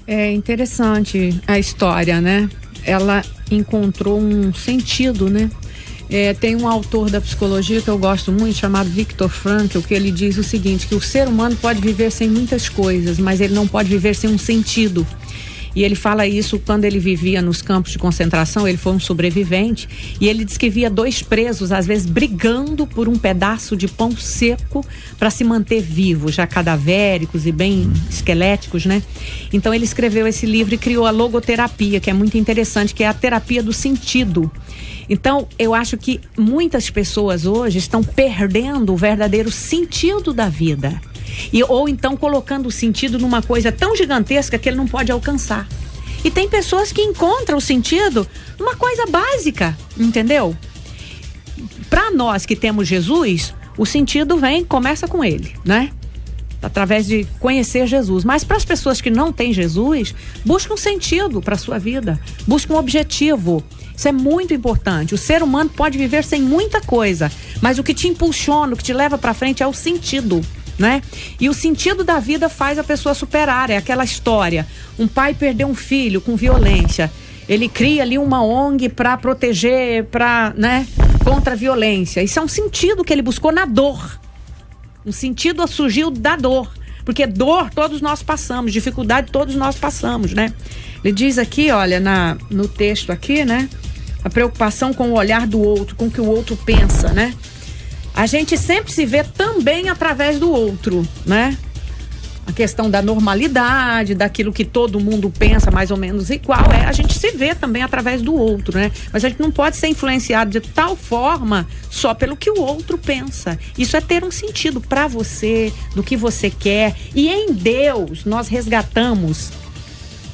É interessante a história, né? Ela encontrou um sentido, né? Tem um autor da psicologia que eu gosto muito, chamado Viktor Frankl, que ele diz o seguinte, que o ser humano pode viver sem muitas coisas, mas ele não pode viver sem um sentido. E ele fala isso quando ele vivia nos campos de concentração, ele foi um sobrevivente, e ele diz que via 2 presos, às vezes, brigando por um pedaço de pão seco para se manter vivos, já cadavéricos e bem esqueléticos, né? Então ele escreveu esse livro e criou a logoterapia, que é muito interessante, que é a terapia do sentido. Então, eu acho que muitas pessoas hoje estão perdendo o verdadeiro sentido da vida. Ou então colocando o sentido numa coisa tão gigantesca que ele não pode alcançar. E tem pessoas que encontram o sentido numa coisa básica, entendeu? Para nós que temos Jesus, o sentido começa com ele, né? Através de conhecer Jesus. Mas para as pessoas que não têm Jesus, busca um sentido para a sua vida, busca um objetivo. Isso é muito importante. O ser humano pode viver sem muita coisa, mas o que te impulsiona, o que te leva para frente é o sentido, né? E o sentido da vida faz a pessoa superar. É aquela história, um pai perdeu um filho com violência, ele cria ali uma ONG para proteger, né, contra a violência. Isso é um sentido que ele buscou na dor. Um sentido surgiu da dor, porque dor todos nós passamos, dificuldade todos nós passamos, né? Ele diz aqui, olha, no texto aqui, né, a preocupação com o olhar do outro, com o que o outro pensa, né? A gente sempre se vê também através do outro, né? A questão da normalidade, daquilo que todo mundo pensa mais ou menos igual, a gente se vê também através do outro, né? Mas a gente não pode ser influenciado de tal forma só pelo que o outro pensa. Isso é ter um sentido para você, do que você quer. E em Deus nós resgatamos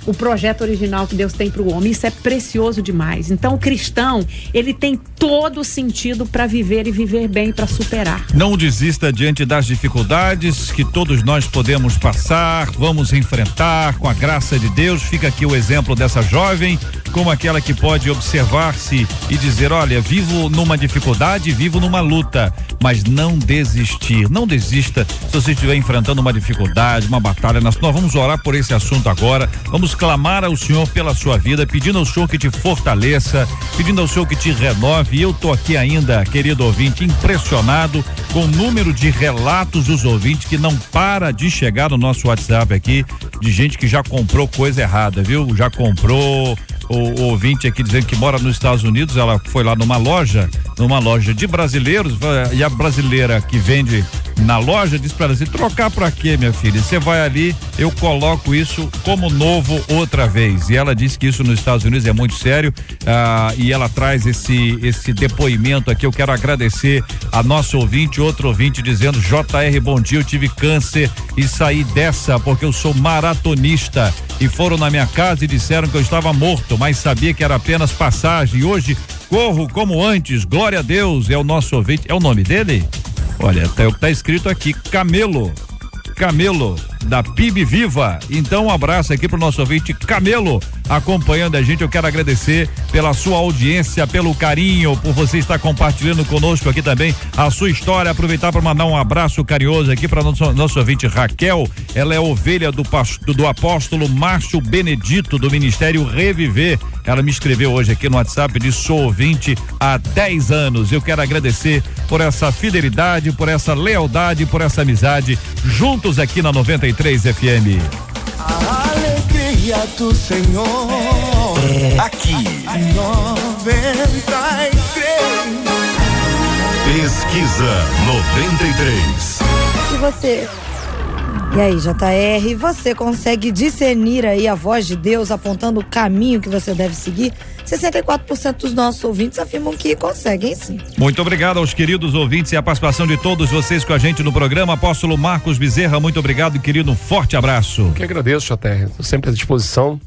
o projeto original que Deus tem para o homem. Isso é precioso demais. Então o cristão, ele tem todo o sentido para viver e viver bem, para superar. Não desista diante das dificuldades que todos nós podemos passar, vamos enfrentar com a graça de Deus. Fica aqui o exemplo dessa jovem, como aquela que pode observar-se e dizer, olha, vivo numa dificuldade, vivo numa luta, mas não desistir. Não desista se você estiver enfrentando uma dificuldade, uma batalha. Nós vamos orar por esse assunto agora, vamos clamar ao Senhor pela sua vida, pedindo ao Senhor que te fortaleça, pedindo ao Senhor que te renove. E eu tô aqui ainda, querido ouvinte, impressionado com o número de relatos dos ouvintes que não para de chegar no nosso WhatsApp aqui, de gente que já comprou coisa errada, viu? Já comprou o ouvinte aqui dizendo que mora nos Estados Unidos, ela foi lá numa loja de brasileiros, e a brasileira que vende na loja diz pra ela assim: trocar pra quê, minha filha? Você vai ali, eu coloco isso como novo outra vez. E ela disse que isso nos Estados Unidos é muito sério, e ela traz esse depoimento aqui. Eu quero agradecer a nosso ouvinte, outro ouvinte dizendo: JR, bom dia, eu tive câncer e saí dessa porque eu sou maratonista e foram na minha casa e disseram que eu estava morto, mas sabia que era apenas passagem e hoje corro como antes, glória a Deus. É o nosso ouvinte, é o nome dele? Olha, tá escrito aqui, Camelo, da PIB Viva. Então um abraço aqui pro nosso ouvinte Camelo, acompanhando a gente. Eu quero agradecer pela sua audiência, pelo carinho, por você estar compartilhando conosco aqui também a sua história. Aproveitar para mandar um abraço carinhoso aqui para nosso ouvinte Raquel. Ela é ovelha do apóstolo Márcio Benedito, do Ministério Reviver. Ela me escreveu hoje aqui no WhatsApp, disse: sou ouvinte há 10 anos. Eu quero agradecer por essa fidelidade, por essa lealdade, por essa amizade, juntos aqui na 93 FM. A alegria do Senhor Aqui, 93. Pesquisa 93. E você? E aí, JR, você consegue discernir aí a voz de Deus apontando o caminho que você deve seguir? 64% dos nossos ouvintes afirmam que conseguem, sim. Muito obrigado aos queridos ouvintes e a participação de todos vocês com a gente no programa. Apóstolo Marcos Bezerra, muito obrigado, querido, um forte abraço. Que agradeço, JR, estou sempre à disposição.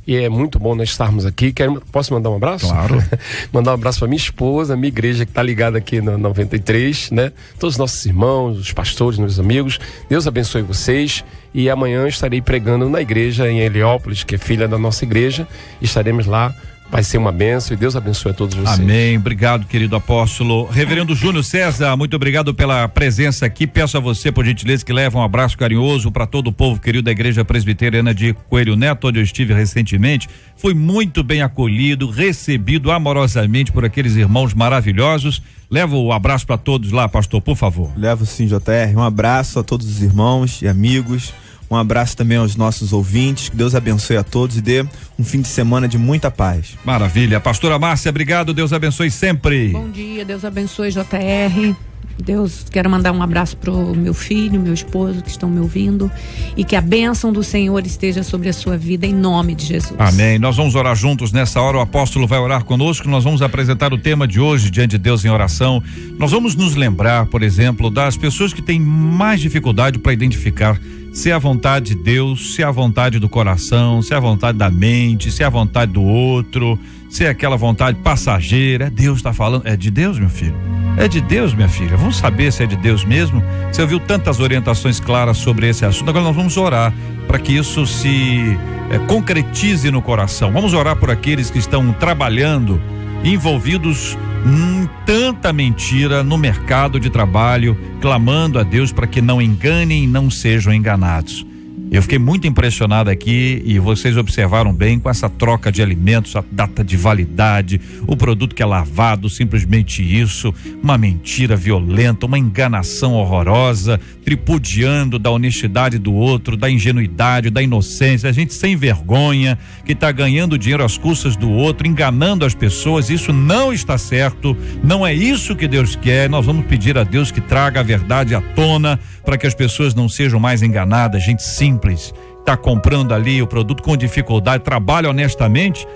E é muito bom nós estarmos aqui. Posso mandar um abraço? Claro. Mandar um abraço para minha esposa, minha igreja que está ligada aqui na 93, né? Todos os nossos irmãos, os pastores, meus amigos. Deus abençoe vocês. E amanhã estarei pregando na igreja em Heliópolis, que é filha da nossa igreja. Estaremos lá. Vai ser uma bênção e Deus abençoe a todos vocês. Amém, obrigado, querido apóstolo. Reverendo Júnior César, muito obrigado pela presença aqui. Peço a você, por gentileza, que leve um abraço carinhoso para todo o povo querido da Igreja Presbiteriana de Coelho Neto, onde eu estive recentemente. Fui muito bem acolhido, recebido amorosamente por aqueles irmãos maravilhosos. Leva o abraço para todos lá, pastor, por favor. Levo sim, JR, um abraço a todos os irmãos e amigos. Um abraço também aos nossos ouvintes, que Deus abençoe a todos e dê um fim de semana de muita paz. Maravilha. Pastora Márcia, obrigado, Deus abençoe sempre. Bom dia, Deus abençoe, JR. Deus, quero mandar um abraço pro meu filho, meu esposo que estão me ouvindo e que a bênção do Senhor esteja sobre a sua vida em nome de Jesus. Amém. Nós vamos orar juntos nessa hora, o apóstolo vai orar conosco, nós vamos apresentar o tema de hoje diante de Deus em oração. Nós vamos nos lembrar, por exemplo, das pessoas que têm mais dificuldade para identificar se é a vontade de Deus, se é a vontade do coração, se é a vontade da mente, se é a vontade do outro, se é aquela vontade passageira. Deus está falando, é de Deus, meu filho? É de Deus, minha filha? Vamos saber se é de Deus mesmo? Você ouviu tantas orientações claras sobre esse assunto, agora nós vamos orar para que isso se concretize no coração. Vamos orar por aqueles que estão trabalhando, envolvidos em tanta mentira no mercado de trabalho, clamando a Deus para que não enganem e não sejam enganados. Eu fiquei muito impressionado aqui e vocês observaram bem com essa troca de alimentos, a data de validade, o produto que é lavado, simplesmente isso, uma mentira violenta, uma enganação horrorosa, tripudiando da honestidade do outro, da ingenuidade, da inocência, a gente sem vergonha, que está ganhando dinheiro às custas do outro, enganando as pessoas. Isso não está certo, não é isso que Deus quer. Nós vamos pedir a Deus que traga a verdade à tona para que as pessoas não sejam mais enganadas. Gente simples, está comprando ali o produto com dificuldade, trabalha honestamente,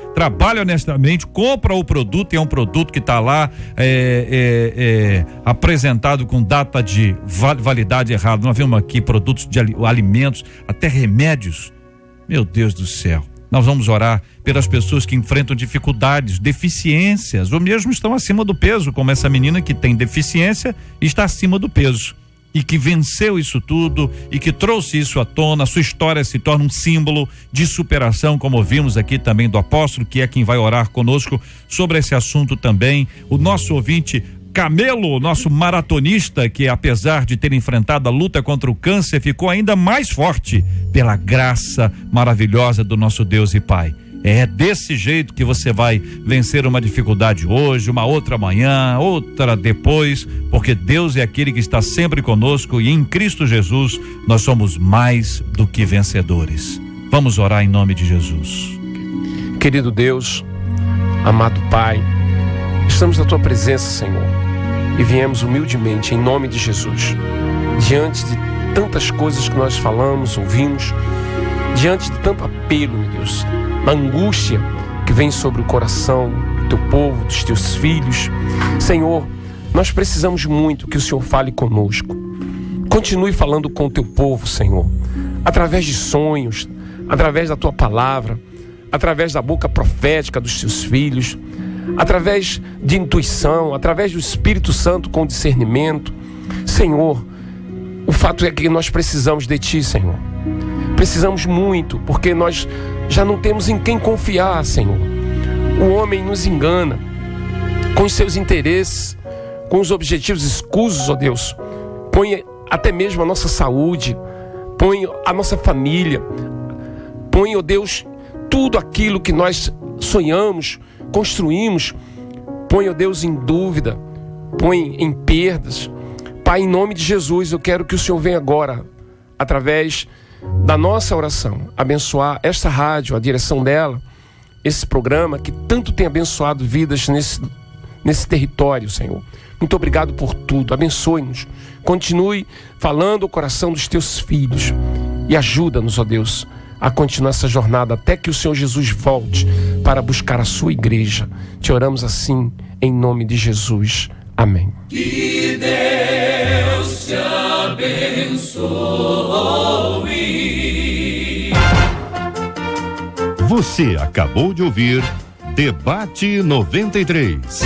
compra o produto, e é um produto que está lá apresentado com data de validade errada. Nós vemos aqui produtos de alimentos, até remédios. Meu Deus do céu. Nós vamos orar pelas pessoas que enfrentam dificuldades, deficiências, ou mesmo estão acima do peso, como essa menina que tem deficiência e está acima do peso. E que venceu isso tudo e que trouxe isso à tona. A sua história se torna um símbolo de superação, como vimos aqui também do apóstolo, que é quem vai orar conosco sobre esse assunto também. O nosso ouvinte Camelo, nosso maratonista, que apesar de ter enfrentado a luta contra o câncer, ficou ainda mais forte pela graça maravilhosa do nosso Deus e Pai. É desse jeito que você vai vencer uma dificuldade hoje, uma outra amanhã, outra depois, porque Deus é aquele que está sempre conosco e em Cristo Jesus nós somos mais do que vencedores. Vamos orar em nome de Jesus. Querido Deus, amado Pai, estamos na Tua presença, Senhor, e viemos humildemente em nome de Jesus, diante de tantas coisas que nós falamos, ouvimos, diante de tanto apelo, meu Deus, da angústia que vem sobre o coração do Teu povo, dos Teus filhos. Senhor, nós precisamos muito que o Senhor fale conosco. Continue falando com o Teu povo, Senhor, através de sonhos, através da Tua palavra, através da boca profética dos Teus filhos, através de intuição, através do Espírito Santo com discernimento. Senhor, o fato é que nós precisamos de Ti, Senhor. Precisamos muito, porque nós já não temos em quem confiar, Senhor. O homem nos engana com os seus interesses, com os objetivos escusos, ó Deus. Põe até mesmo a nossa saúde, põe a nossa família, põe, ó Deus, tudo aquilo que nós sonhamos, construímos, põe, ó Deus, em dúvida, põe em perdas. Pai, em nome de Jesus, eu quero que o Senhor venha agora, através da nossa oração, abençoar esta rádio, a direção dela, esse programa que tanto tem abençoado vidas nesse território, Senhor. Muito obrigado por tudo, abençoe-nos, continue falando o coração dos Teus filhos e ajuda-nos, ó Deus, a continuar essa jornada até que o Senhor Jesus volte para buscar a sua igreja. Te oramos assim, em nome de Jesus. Amém. Que Deus te abençoe. Você acabou de ouvir Debate 93.